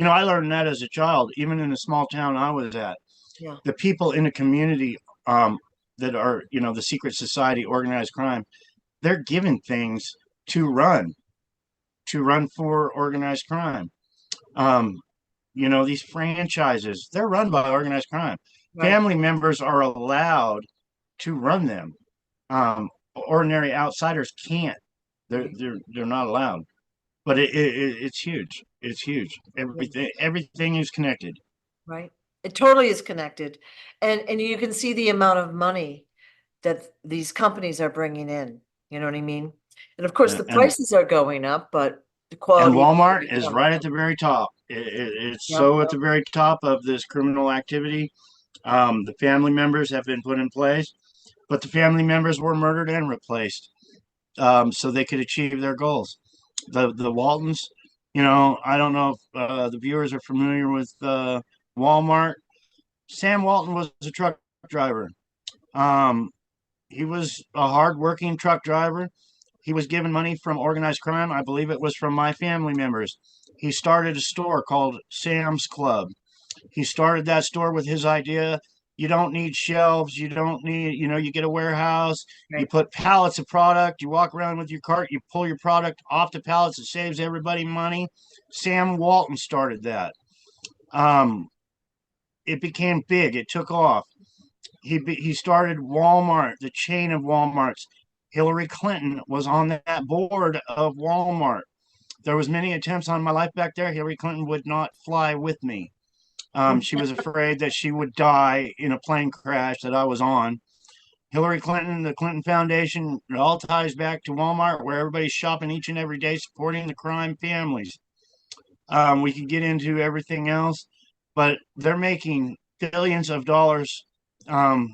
I learned that as a child, even in the small town I was at. Yeah, The people in the community um, that are, the secret society, organized crime, they're given things to run for organized crime. Um, these franchises, they're run by organized crime. right, Family members are allowed to run them. Ordinary outsiders can't. They're not allowed. But it's huge. It's huge. Everything is connected. right. It totally is connected. And you can see the amount of money that these companies are bringing in. You know what I mean? And of course, the And prices are going up, but the and quality. Walmart is right at the very top. It's Yep. so at the very top of this criminal activity. The family members have been put in place, but the family members were murdered and replaced, so they could achieve their goals. The Waltons, I don't know if the viewers are familiar with Walmart. Sam Walton was a truck driver. Um, he was a hardworking truck driver. He was given money from organized crime. I believe it was from my family members. He started a store called Sam's Club. He started that store with his idea. You don't need shelves. You don't need, you get a warehouse. You Right. put pallets of product. You walk around with your cart. You pull your product off the pallets. It saves everybody money. Sam Walton started that. Um, it became big. It took off. He started Walmart, the chain of Walmarts. Hillary Clinton was on that board of Walmart. There was many attempts on my life back there. Hillary Clinton would not fly with me. She was afraid that she would die in a plane crash that I was on. Hillary Clinton, the Clinton Foundation, it all ties back to Walmart, where everybody's shopping each and every day, supporting the crime families. We could get into everything else, but they're making billions of dollars, um,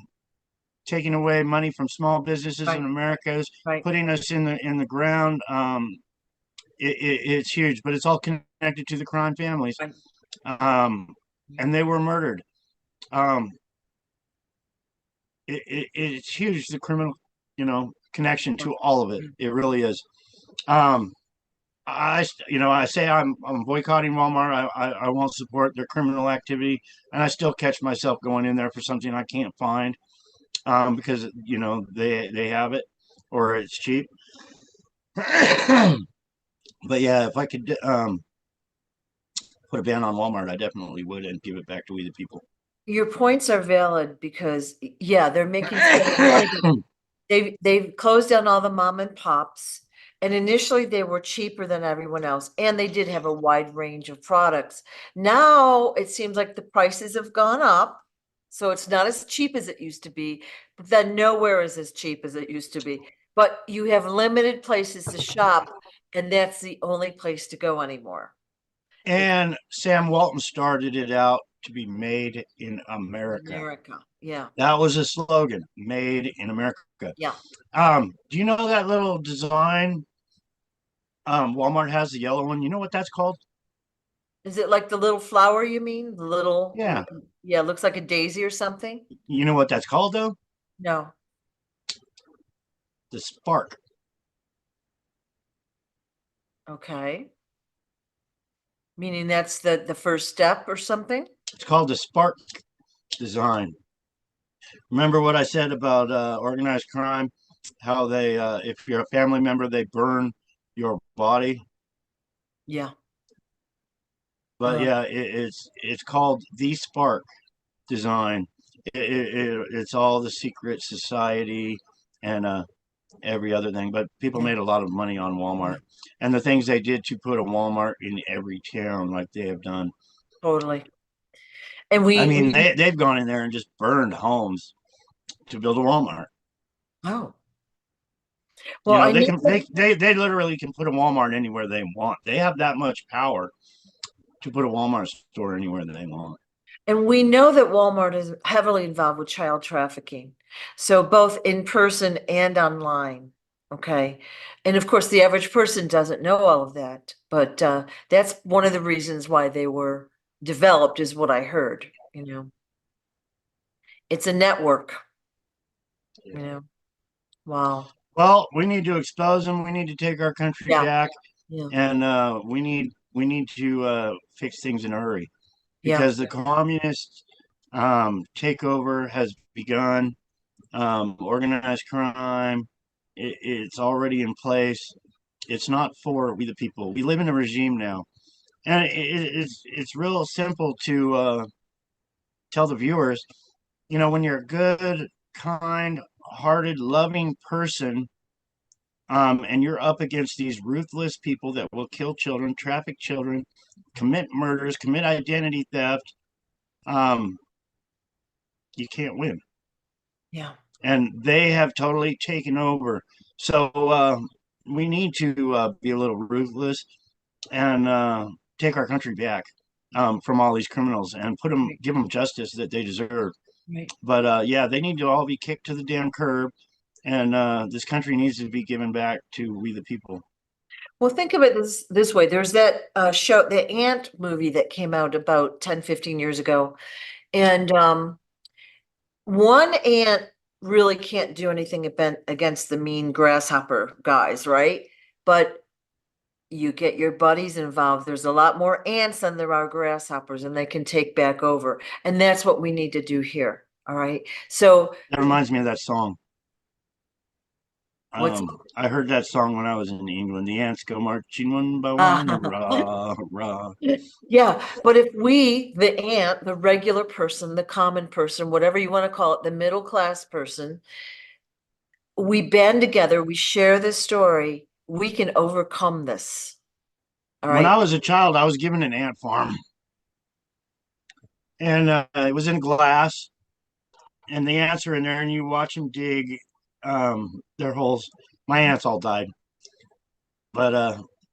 taking away money from small businesses Right. in America, Right. putting us in the ground. It's huge, but it's all connected to the crime families. Right. And they were murdered. Um, it's huge, the criminal, connection to all of it. It really is. Um, I say I'm boycotting Walmart. I won't support their criminal activity, and I still catch myself going in there for something I can't find, because they have it or it's cheap. But yeah, if I could put a ban on Walmart, I definitely would and give it back to we the people. Your points are valid because, yeah, they're making so much money, but they've closed down all the mom and pops. And initially they were cheaper than everyone else, and they did have a wide range of products. Now it seems like the prices have gone up, so it's not as cheap as it used to be, but then nowhere is as cheap as it used to be. But you have limited places to shop, and that's the only place to go anymore. And Sam Walton started it out to be made in America. America, yeah, That was a slogan, made in America. yeah. Do you know that little design? Walmart has the yellow one. You know what that's called? Is it like the little flower you mean? The little, Yeah. yeah, looks like a daisy or something? You know what that's called though? No. The spark. Okay. Meaning that's the first step or something? It's called the spark design. Remember what I said about organized crime? How they, if you're a family member, they burn your body. Yeah. But yeah, it's called the spark design. It's all the secret society and every other thing. But people made a lot of money on Walmart and the things they did to put a Walmart in every town, like they have done. Totally. And I we, mean, we they've gone in there and just burned homes to build a Walmart. oh. Well, I They know can they literally can put a Walmart anywhere they want. They have that much power to put a Walmart store anywhere that they want. And we know that Walmart is heavily involved with child trafficking. So both in person and online. Okay. And of course, the average person doesn't know all of that, but that's one of the reasons why they were developed, is what I heard, you know. It's a network, you know. Wow. Well, we need to expose them. We need to take our country Yeah. back, Yeah. and we need to fix things in a hurry Yeah. because the communist takeover has begun. Organized crime, it's already in place. It's not for we the people. We live in a regime now, and it's real simple to tell the viewers. You know, when you're a good, kind-hearted, loving person, and you're up against these ruthless people that will kill children, traffic children, commit murders, commit identity theft, um, you can't win. Yeah. And they have totally taken over. So we need to be a little ruthless and take our country back from all these criminals and give them justice that they deserve. Right. But yeah, they need to all be kicked to the damn curb, and this country needs to be given back to we the people. Well, think of it this way. There's that show, the Ant movie that came out about 10, 15 years ago. And one ant really can't do anything against the mean grasshopper guys, right? But you get your buddies involved. There's a lot more ants than there are grasshoppers, and they can take back over. And that's what we need to do here. All right. So That reminds me of that song. what's I heard that song when I was in England. The ants go marching one by one, rah, rah. yeah, but if we, the ant, the regular person, the common person, whatever you want to call it, the middle class person, we band together, we share this story, we can overcome this. All When right. I was a child, I was given an ant farm, and it was in glass, and the ants are in there, and you watch them dig their holes. My ants all died, but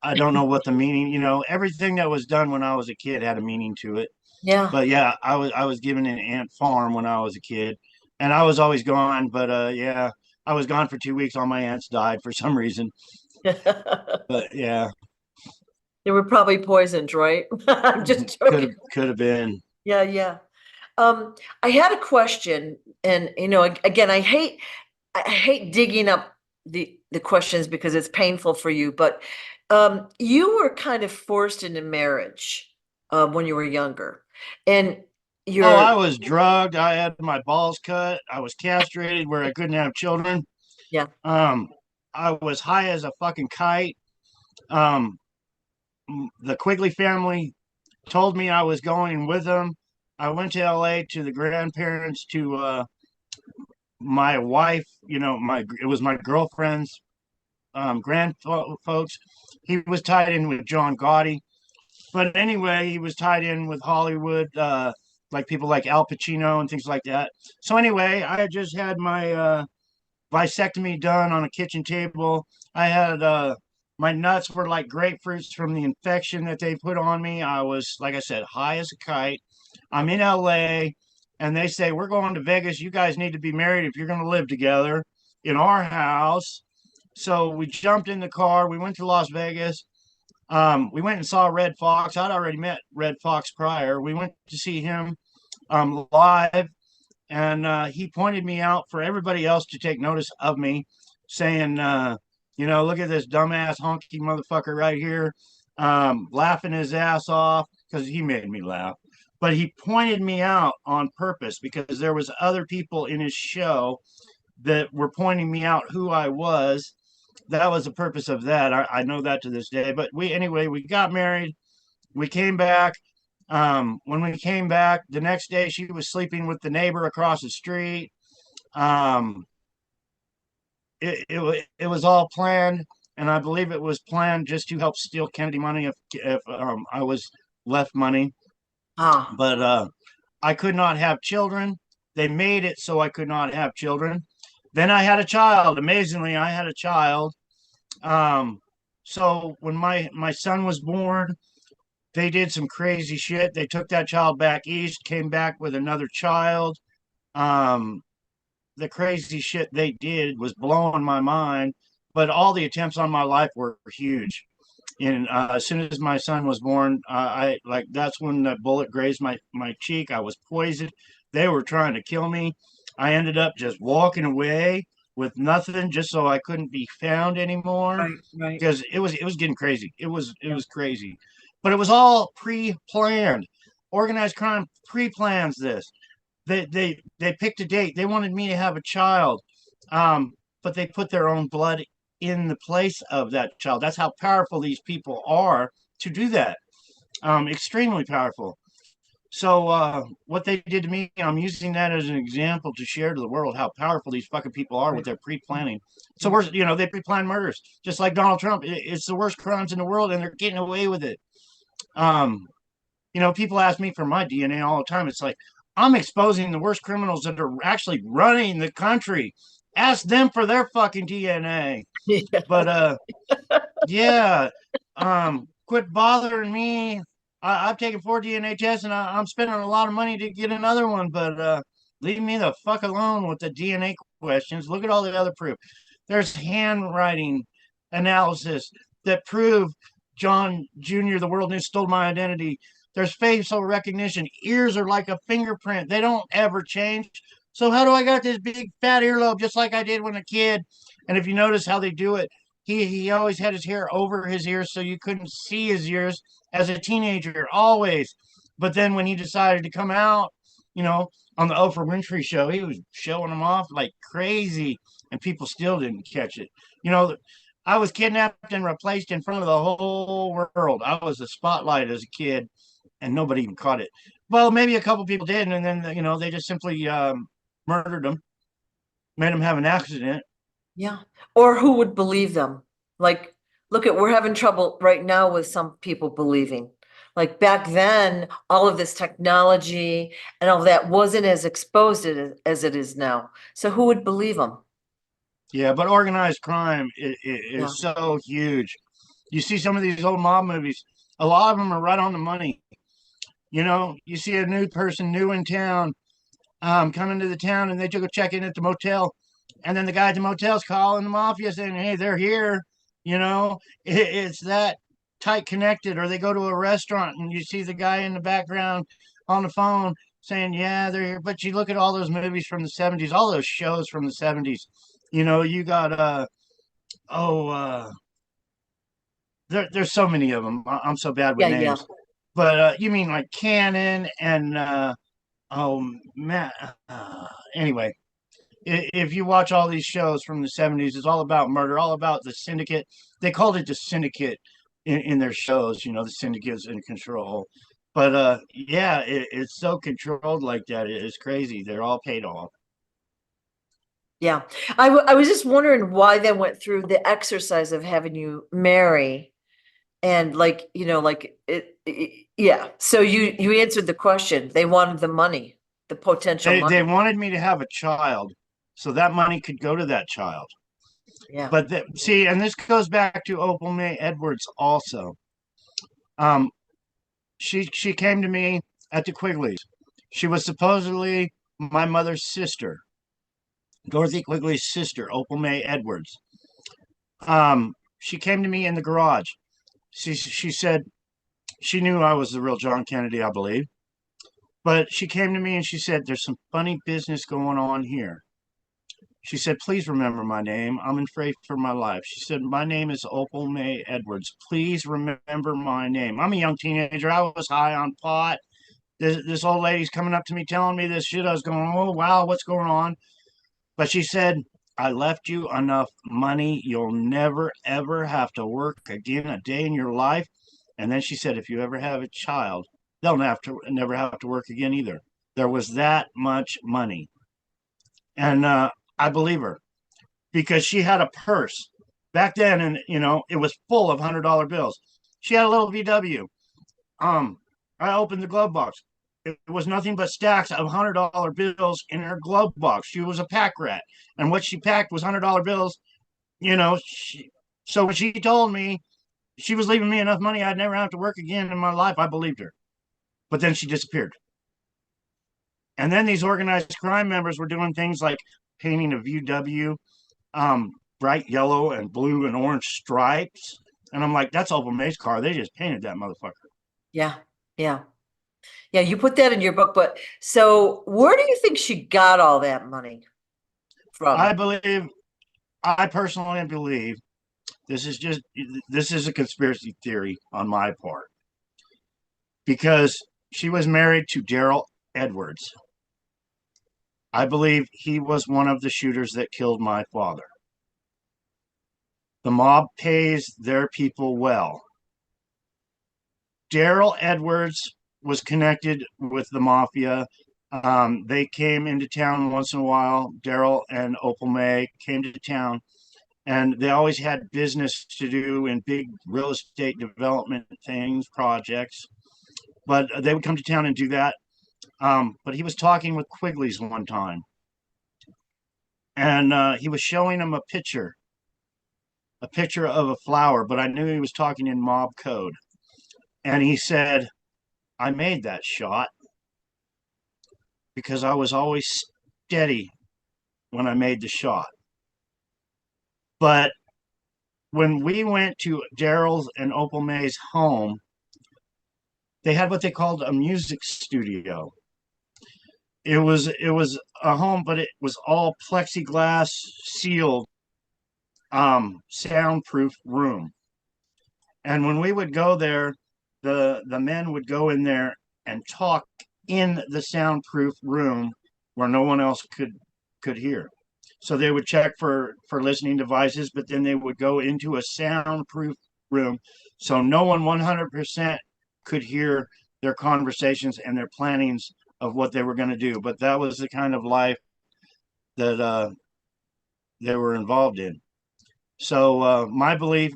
I don't know what the meaning. You know, everything that was done when I was a kid had a meaning to it. Yeah. But yeah, I was given an ant farm when I was a kid, and I was always gone. But yeah, I was gone for 2 weeks. All my ants died for some reason. But yeah, They were probably poisoned, right? I'm just joking. could have been. Yeah, yeah. I had a question, and again, I hate digging up the questions because it's painful for you, but you were kind of forced into marriage when you were younger, and Oh, I you're was drugged. I had my balls cut. I was castrated where I couldn't have children. yeah, Um, I was high as a fucking kite. Um, the Quigley family told me I was going with them. I went to LA to the grandparents to my wife. You know, it was my girlfriend's grand folks. He was tied in with John Gotti, but anyway, he was tied in with Hollywood, like people like Al Pacino and things like that. So anyway, I had just had my vasectomy done on a kitchen table. I had my nuts were like grapefruits from the infection that they put on me. I was, like I said, high as a kite. I'm in LA, and they say, we're going to Vegas. You guys need to be married if you're going to live together in our house. So we jumped in the car. We went to Las Vegas. We went and saw Redd Foxx. I'd already met Redd Foxx prior. We went to see him live, and he pointed me out for everybody else to take notice of me, saying, look at this dumbass honky motherfucker right here, laughing his ass off because he made me laugh. But he pointed me out on purpose because there was other people in his show that were pointing me out who I was. That was the purpose of that. I know that to this day. But we got married. We came back. When we came back, the next day she was sleeping with the neighbor across the street. Um, it was all planned, and I believe it was planned just to help steal Kennedy money if I was left money. ah, But I could not have children. They made it so I could not have children. Then I had a child. Amazingly, I had a child. So when my son was born, they did some crazy shit. They took that child back east, came back with another child. Um, the crazy shit they did was blowing my mind, but all the attempts on my life were huge. And as soon as my son was born, I like that's when the bullet grazed my cheek. I was poisoned. They were trying to kill me. I ended up just walking away with nothing, just so I couldn't be found anymore, Right. because it was getting crazy. It Yeah. was crazy, but it was all pre-planned. Organized crime pre-plans this. They picked a date. They wanted me to have a child, um, but they put their own blood in the place of that child. That's how powerful these people are to do that. Extremely powerful. So what they did to me, I'm using that as an example to share to the world how powerful these fucking people are with Right. their pre-planning. So Yeah. they pre-plan murders, just like Donald Trump. It's the worst crimes in the world, and they're getting away with it. Um, people ask me for my DNA all the time. It's like I'm exposing the worst criminals that are actually running the country. Ask them for their fucking DNA. Yeah. But yeah, quit bothering me. I've taken 4 DNA tests, and I'm spending a lot of money to get another one. But leave me the fuck alone with the DNA questions. Look at all the other proof. There's handwriting analysis that prove John Jr., the world news, stole my identity. There's facial recognition. Ears are like a fingerprint. They don't ever change. So how do I got this big fat earlobe just like I did when a kid? And if you notice how they do it, he always had his hair over his ears so you couldn't see his ears as a teenager, always. But then when he decided to come out, you know, on the Oprah Winfrey show, he was showing them off like crazy, and people still didn't catch it. You know, I was kidnapped and replaced in front of the whole world. I was the spotlight as a kid, and nobody even caught it. Well, maybe a couple people did, and then they just simply murdered him, made him have an accident. Yeah. Or who would believe them? Like, look at, we're having trouble right now with some people believing. Like back then, all of this technology and all that wasn't as exposed as it is now. So who would believe them? Yeah, but organized crime Yeah. is so huge. You see some of these old mob movies, a lot of them are right on the money. You see a new person new in town, coming to the town, and they took a check in at the motel, and then the guy at the motel's calling the mafia saying, "Hey, they're here." It's that tight connected. Or they go to a restaurant and you see the guy in the background on the phone saying, "Yeah, they're here." But you look at all those movies from the '70s, all those shows from the '70s. You got oh there's so many of them. I'm so bad with Yeah. names. But you mean like Cannon and oh man. Anyway, if you watch all these shows from the '70s, it's all about murder, all about the syndicate. They called it the syndicate in their shows. The syndicate's in control. But yeah, it's so controlled like that. It's crazy. They're all paid off. Yeah. I was just wondering why they went through the exercise of having you marry and like, yeah. So you answered the question. They wanted the money, the potential They money. wanted me to have a child, so that money could go to that child. Yeah. But see, and this goes back to Opal May Edwards also. Um, she came to me at the Quigleys. She was supposedly my mother's sister, Dorothy Quigley's sister, Opal May Edwards. She came to me in the garage. She said she knew I was the real John Kennedy, I believe. But she came to me and she said, "There's some funny business going on here." She said, "Please remember my name. I'm afraid for my life." She said, "My name is Opal May Edwards. Please remember my name." I'm a young teenager. I was high on pot. This old lady's coming up to me telling me this shit. I was going, "Oh, wow, what's going on?" But she said, "I left you enough money. You'll never, ever have to work again a day in your life." And then she said, "If you ever have a child, they'll never have to work again either." There was that much money. And I believe her, because she had a purse back then, and it was full of $100 bills. She had a little VW. Um, I opened the glove box. It was nothing but stacks of $100 bills in her glove box. She was a pack rat, and what she packed was $100 bills. So when she told me she was leaving me enough money I'd never have to work again in my life. I believed her. But then she disappeared. And then these organized crime members were doing things like painting a VW, bright yellow and blue and orange stripes. And I'm like, that's Opal May's car. They just painted that motherfucker. Yeah, yeah. Yeah, you put that in your book, but so where do you think she got all that money from? I personally believe this is a conspiracy theory on my part, because she was married to Daryl Edwards. I believe he was one of the shooters that killed my father. The mob pays their people well. Daryl Edwards was connected with the mafia. They came into town once in a while. Daryl and Opal May came to town, and they always had business to do in big real estate development things, projects. But they would come to town and do that. But he was talking with Quigley's one time, and he was showing him a picture of a flower, but I knew he was talking in mob code. And he said, I made that shot because I was always steady when I made the shot. But when we went to Daryl's and Opal May's home, they had what they called a music studio. It was a home, but it was all plexiglass sealed, soundproof room. And when we would go there, the men would go in there and talk in the soundproof room where no one else could hear. So they would check for listening devices, but then they would go into a soundproof room so no one 100% could hear their conversations and their plannings of what they were going to do. But that was the kind of life that they were involved in. So my belief,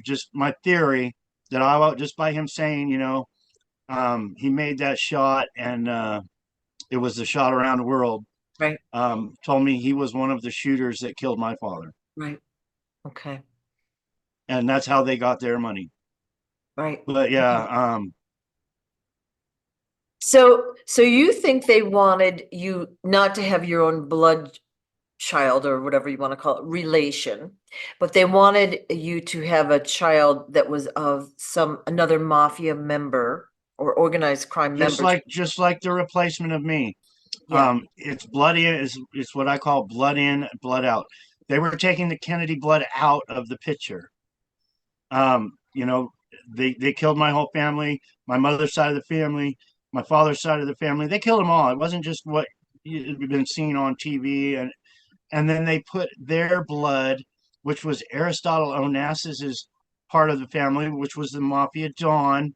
just my theory, that I just by him saying, he made that shot, and it was the shot around the world. Right. Told me he was one of the shooters that killed my father. Right. Okay. And that's how they got their money. Right. But yeah, So you think they wanted you not to have your own blood child or whatever you want to call it, relation, but they wanted you to have a child that was of another mafia member or organized crime member. just like the replacement of me. Yeah. It's blood in, it's what I call blood in, blood out. They were taking the Kennedy blood out of the picture. You know, they killed my whole family, my mother's side of the family, my father's side of the family. They killed them all. It wasn't just what you've been seeing on TV. And then they put their blood, which was Aristotle Onassis's part of the family, which was the Mafia Don.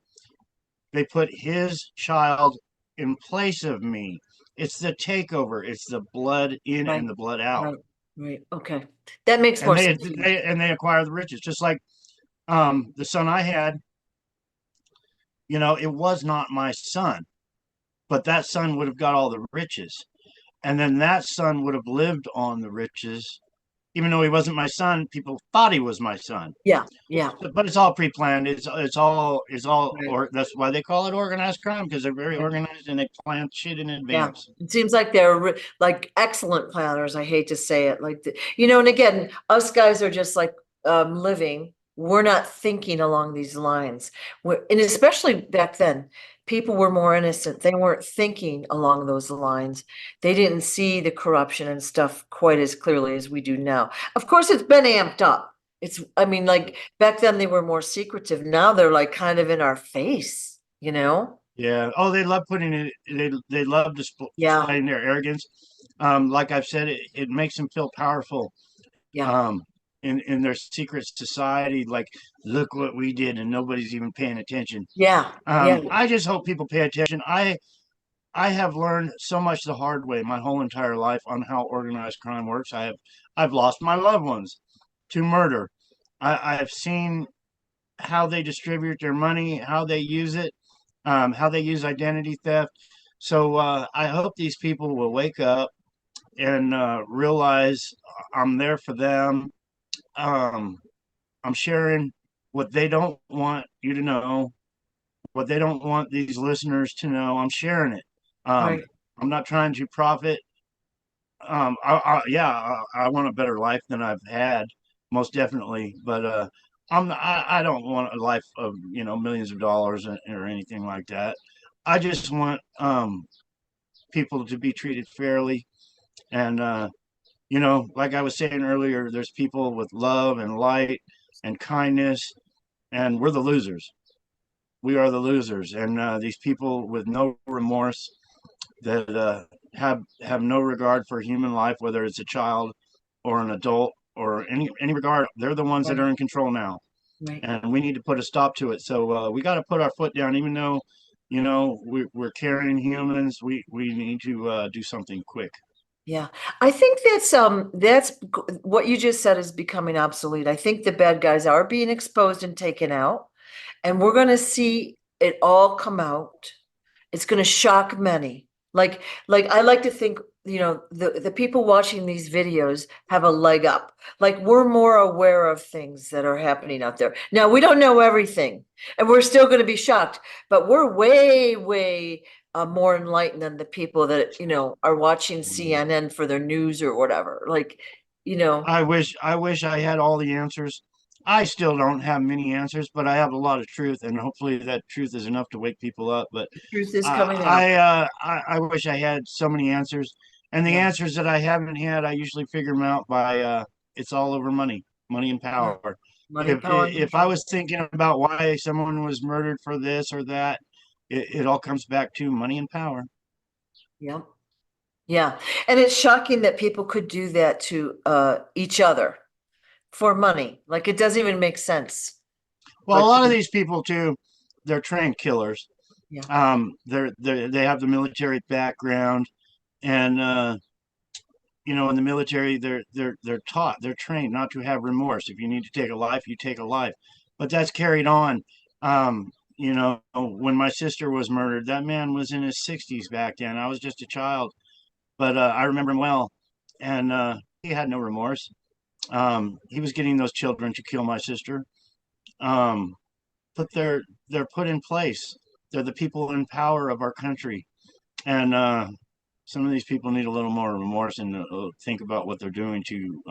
They put his child in place of me. It's the takeover. It's the blood in Right. and the blood out. Right. Right. Okay. That makes And more they, sense. they acquire the riches, just like the son I had. It was not my son, but that son would have got all the riches, and then that son would have lived on the riches. Even though he wasn't my son, people thought he was my son. Yeah. Yeah. But it's all pre-planned. It's all Right. or that's why they call it organized crime, because they're very Yeah. organized and they plan shit in Yeah. advance. It seems like they're like excellent planners. I hate to say it, like and again, us guys are just like living. We're not thinking along these lines. And especially back then, people were more innocent. They weren't thinking along those lines. They didn't see the corruption and stuff quite as clearly as we do now. Of course, it's been amped up. I mean, like back then they were more secretive. Now they're like kind of in our face, Yeah. Oh, they love putting it. They love Yeah. displaying their arrogance. Like I've said, it makes them feel powerful. Yeah. In their secret society, like, look what we did, and nobody's even paying attention. Yeah. Yeah. I just hope people pay attention. I have learned so much the hard way my whole entire life on how organized crime works. I've lost my loved ones to murder. I've seen how they distribute their money, how they use it, how they use identity theft. So I hope these people will wake up and realize I'm there for them. I'm sharing what they don't want you to know, what they don't want these listeners to know, I'm sharing it. Right. I'm not trying to profit. I want a better life than I've had, most definitely. But I don't want a life of millions of dollars or anything like that. I just want people to be treated fairly, and like I was saying earlier, there's people with love and light and kindness, and we're the losers. We are the losers, and these people with no remorse that have no regard for human life, whether it's a child or an adult or any regard. They're the ones that Right. are in control now, Right. and we need to put a stop to it. So we got to put our foot down, even though we're carrying humans. We need to do something quick. Yeah, I think what you just said is becoming obsolete. I think the bad guys are being exposed and taken out, and we're going to see it all come out. It's going to shock many. Like I like to think, the people watching these videos have a leg up. Like we're more aware of things that are happening out there. Now, we don't know everything, and we're still going to be shocked, but we're way, way more enlightened than the people that, are watching CNN for their news or whatever. Like, you know, I wish I had all the answers. I still don't have many answers, but I have a lot of truth, and hopefully that truth is enough to wake people up. But the truth is I coming out. I wish I had so many answers, and the Yeah, answers that I haven't had, I usually figure them out by it's all over money, money and yeah. power. Money, power, and If I control. was thinking about why someone was murdered for this or that, it all comes back to money and power. Yeah. Yeah. And it's shocking that people could do that to each other for money. Like it doesn't even make sense. Well, a But lot of these people too, they're trained killers. yeah, They have the military background, and in the military, they're taught, they're trained not to have remorse. If you need to take a life, you take a life. But that's carried on. When my sister was murdered, that man was in his 60s back then. I was just a child, but I remember him well, and he had no remorse. He was getting those children to kill my sister. Um, but they're put in place. They're the people in power of our country, and some of these people need a little more remorse and think about what they're doing to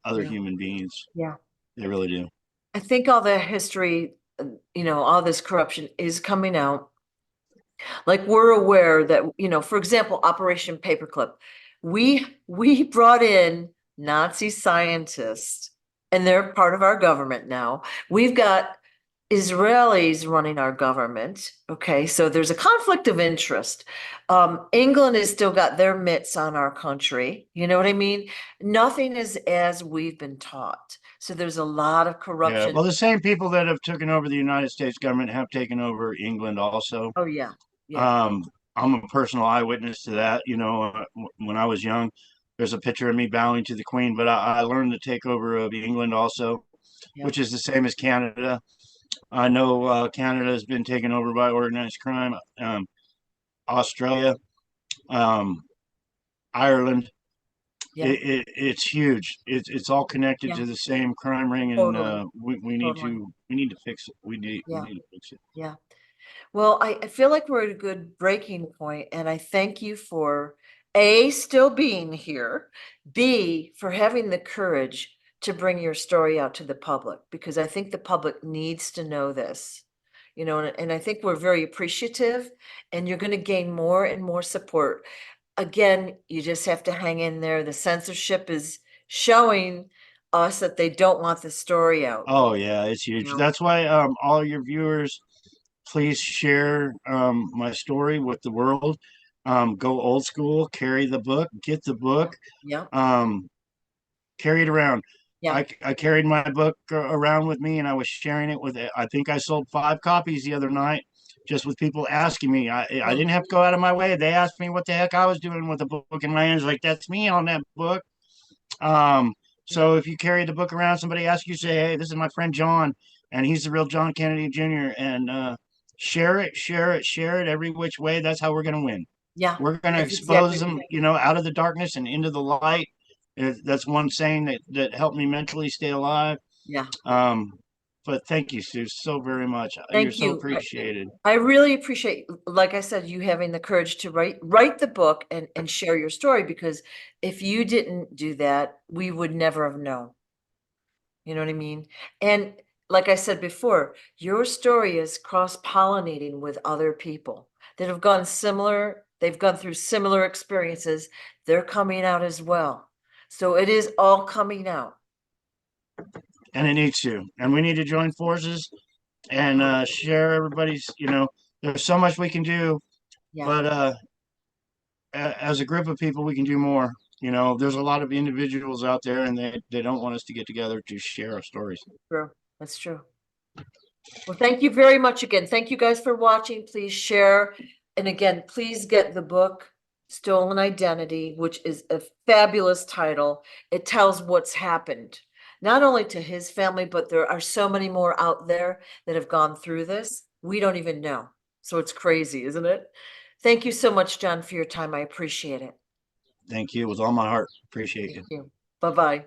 other yeah, human beings. yeah. They really do. I think all the history, all this corruption is coming out. Like we're aware that, for example, Operation Paperclip, we brought in Nazi scientists and they're part of our government now. We've got Israelis running our government. Okay, so there's a conflict of interest. England has still got their mitts on our country. You know what I mean? Nothing is as we've been taught. So there's a lot of Yeah. corruption. Well, the same people that have taken over the United States government have taken over England also. Oh yeah, yeah, Um, I'm a personal eyewitness to that. When I was young, there's a picture of me bowing to the Queen, but I learned the takeover of England also, yeah, which is the same as Canada. I know Canada has been taken over by organized crime. Australia, um, Ireland. yeah, It's huge. It's all connected yeah. to the same crime ring, and Totally, totally. we need to fix it. We Yeah, need to fix it. yeah. Well, I feel like we're at a good breaking point, and I thank you for A, still being here, B, for having the courage to bring your story out to the public, because I think the public needs to know this. And I think we're very appreciative, and you're going to gain more and more support. Again, you just have to hang in there. The censorship is showing us that they don't want the story out. Oh yeah, it's You huge. know? That's why all your viewers, please share my story with the world. Go old school, carry the book, get the Yeah, book, yeah, um, carry it around. yeah. I carried my book around with me, and I was sharing it with. I think I sold 5 copies the other night, just with people asking me. I Yeah. didn't have to go out of my way. They asked me what the heck I was doing with the book in my hands. Like, that's me on that book. Um, Yeah. so if you carry the book around, somebody asks you, say, "Hey, this is my friend John, and he's the real John Kennedy Jr." And share it, share it, share it every which way. That's how we're going to win. Yeah, We're going to that's expose exactly them, right. out of the darkness and into the light. That's one saying that helped me mentally stay alive. Yeah, Um, but thank you, Sue, so very much. Thank You're so you. appreciated. I really appreciate, like I said, you having the courage to write the book and share your story, because if you didn't do that, we would never have known. You know what I mean? And like I said before, your story is cross-pollinating with other people that have they've gone through similar experiences. They're coming out as well. So it is all coming out. And it needs to. And we need to join forces and share everybody's, there's so much we can do, Yeah. but as a group of people, we can do more. There's a lot of individuals out there and they don't want us to get together to share our stories. True. That's true. Well, thank you very much again. Thank you guys for watching. Please share. And again, please get the book, Stolen Identity, which is a fabulous title. It tells what's happened, not only to his family, but there are so many more out there that have gone through this. We don't even know. So it's crazy, isn't it? Thank you so much, John, for your time. I appreciate it. Thank you. It was all my heart. Appreciate you. Thank you. Bye-bye.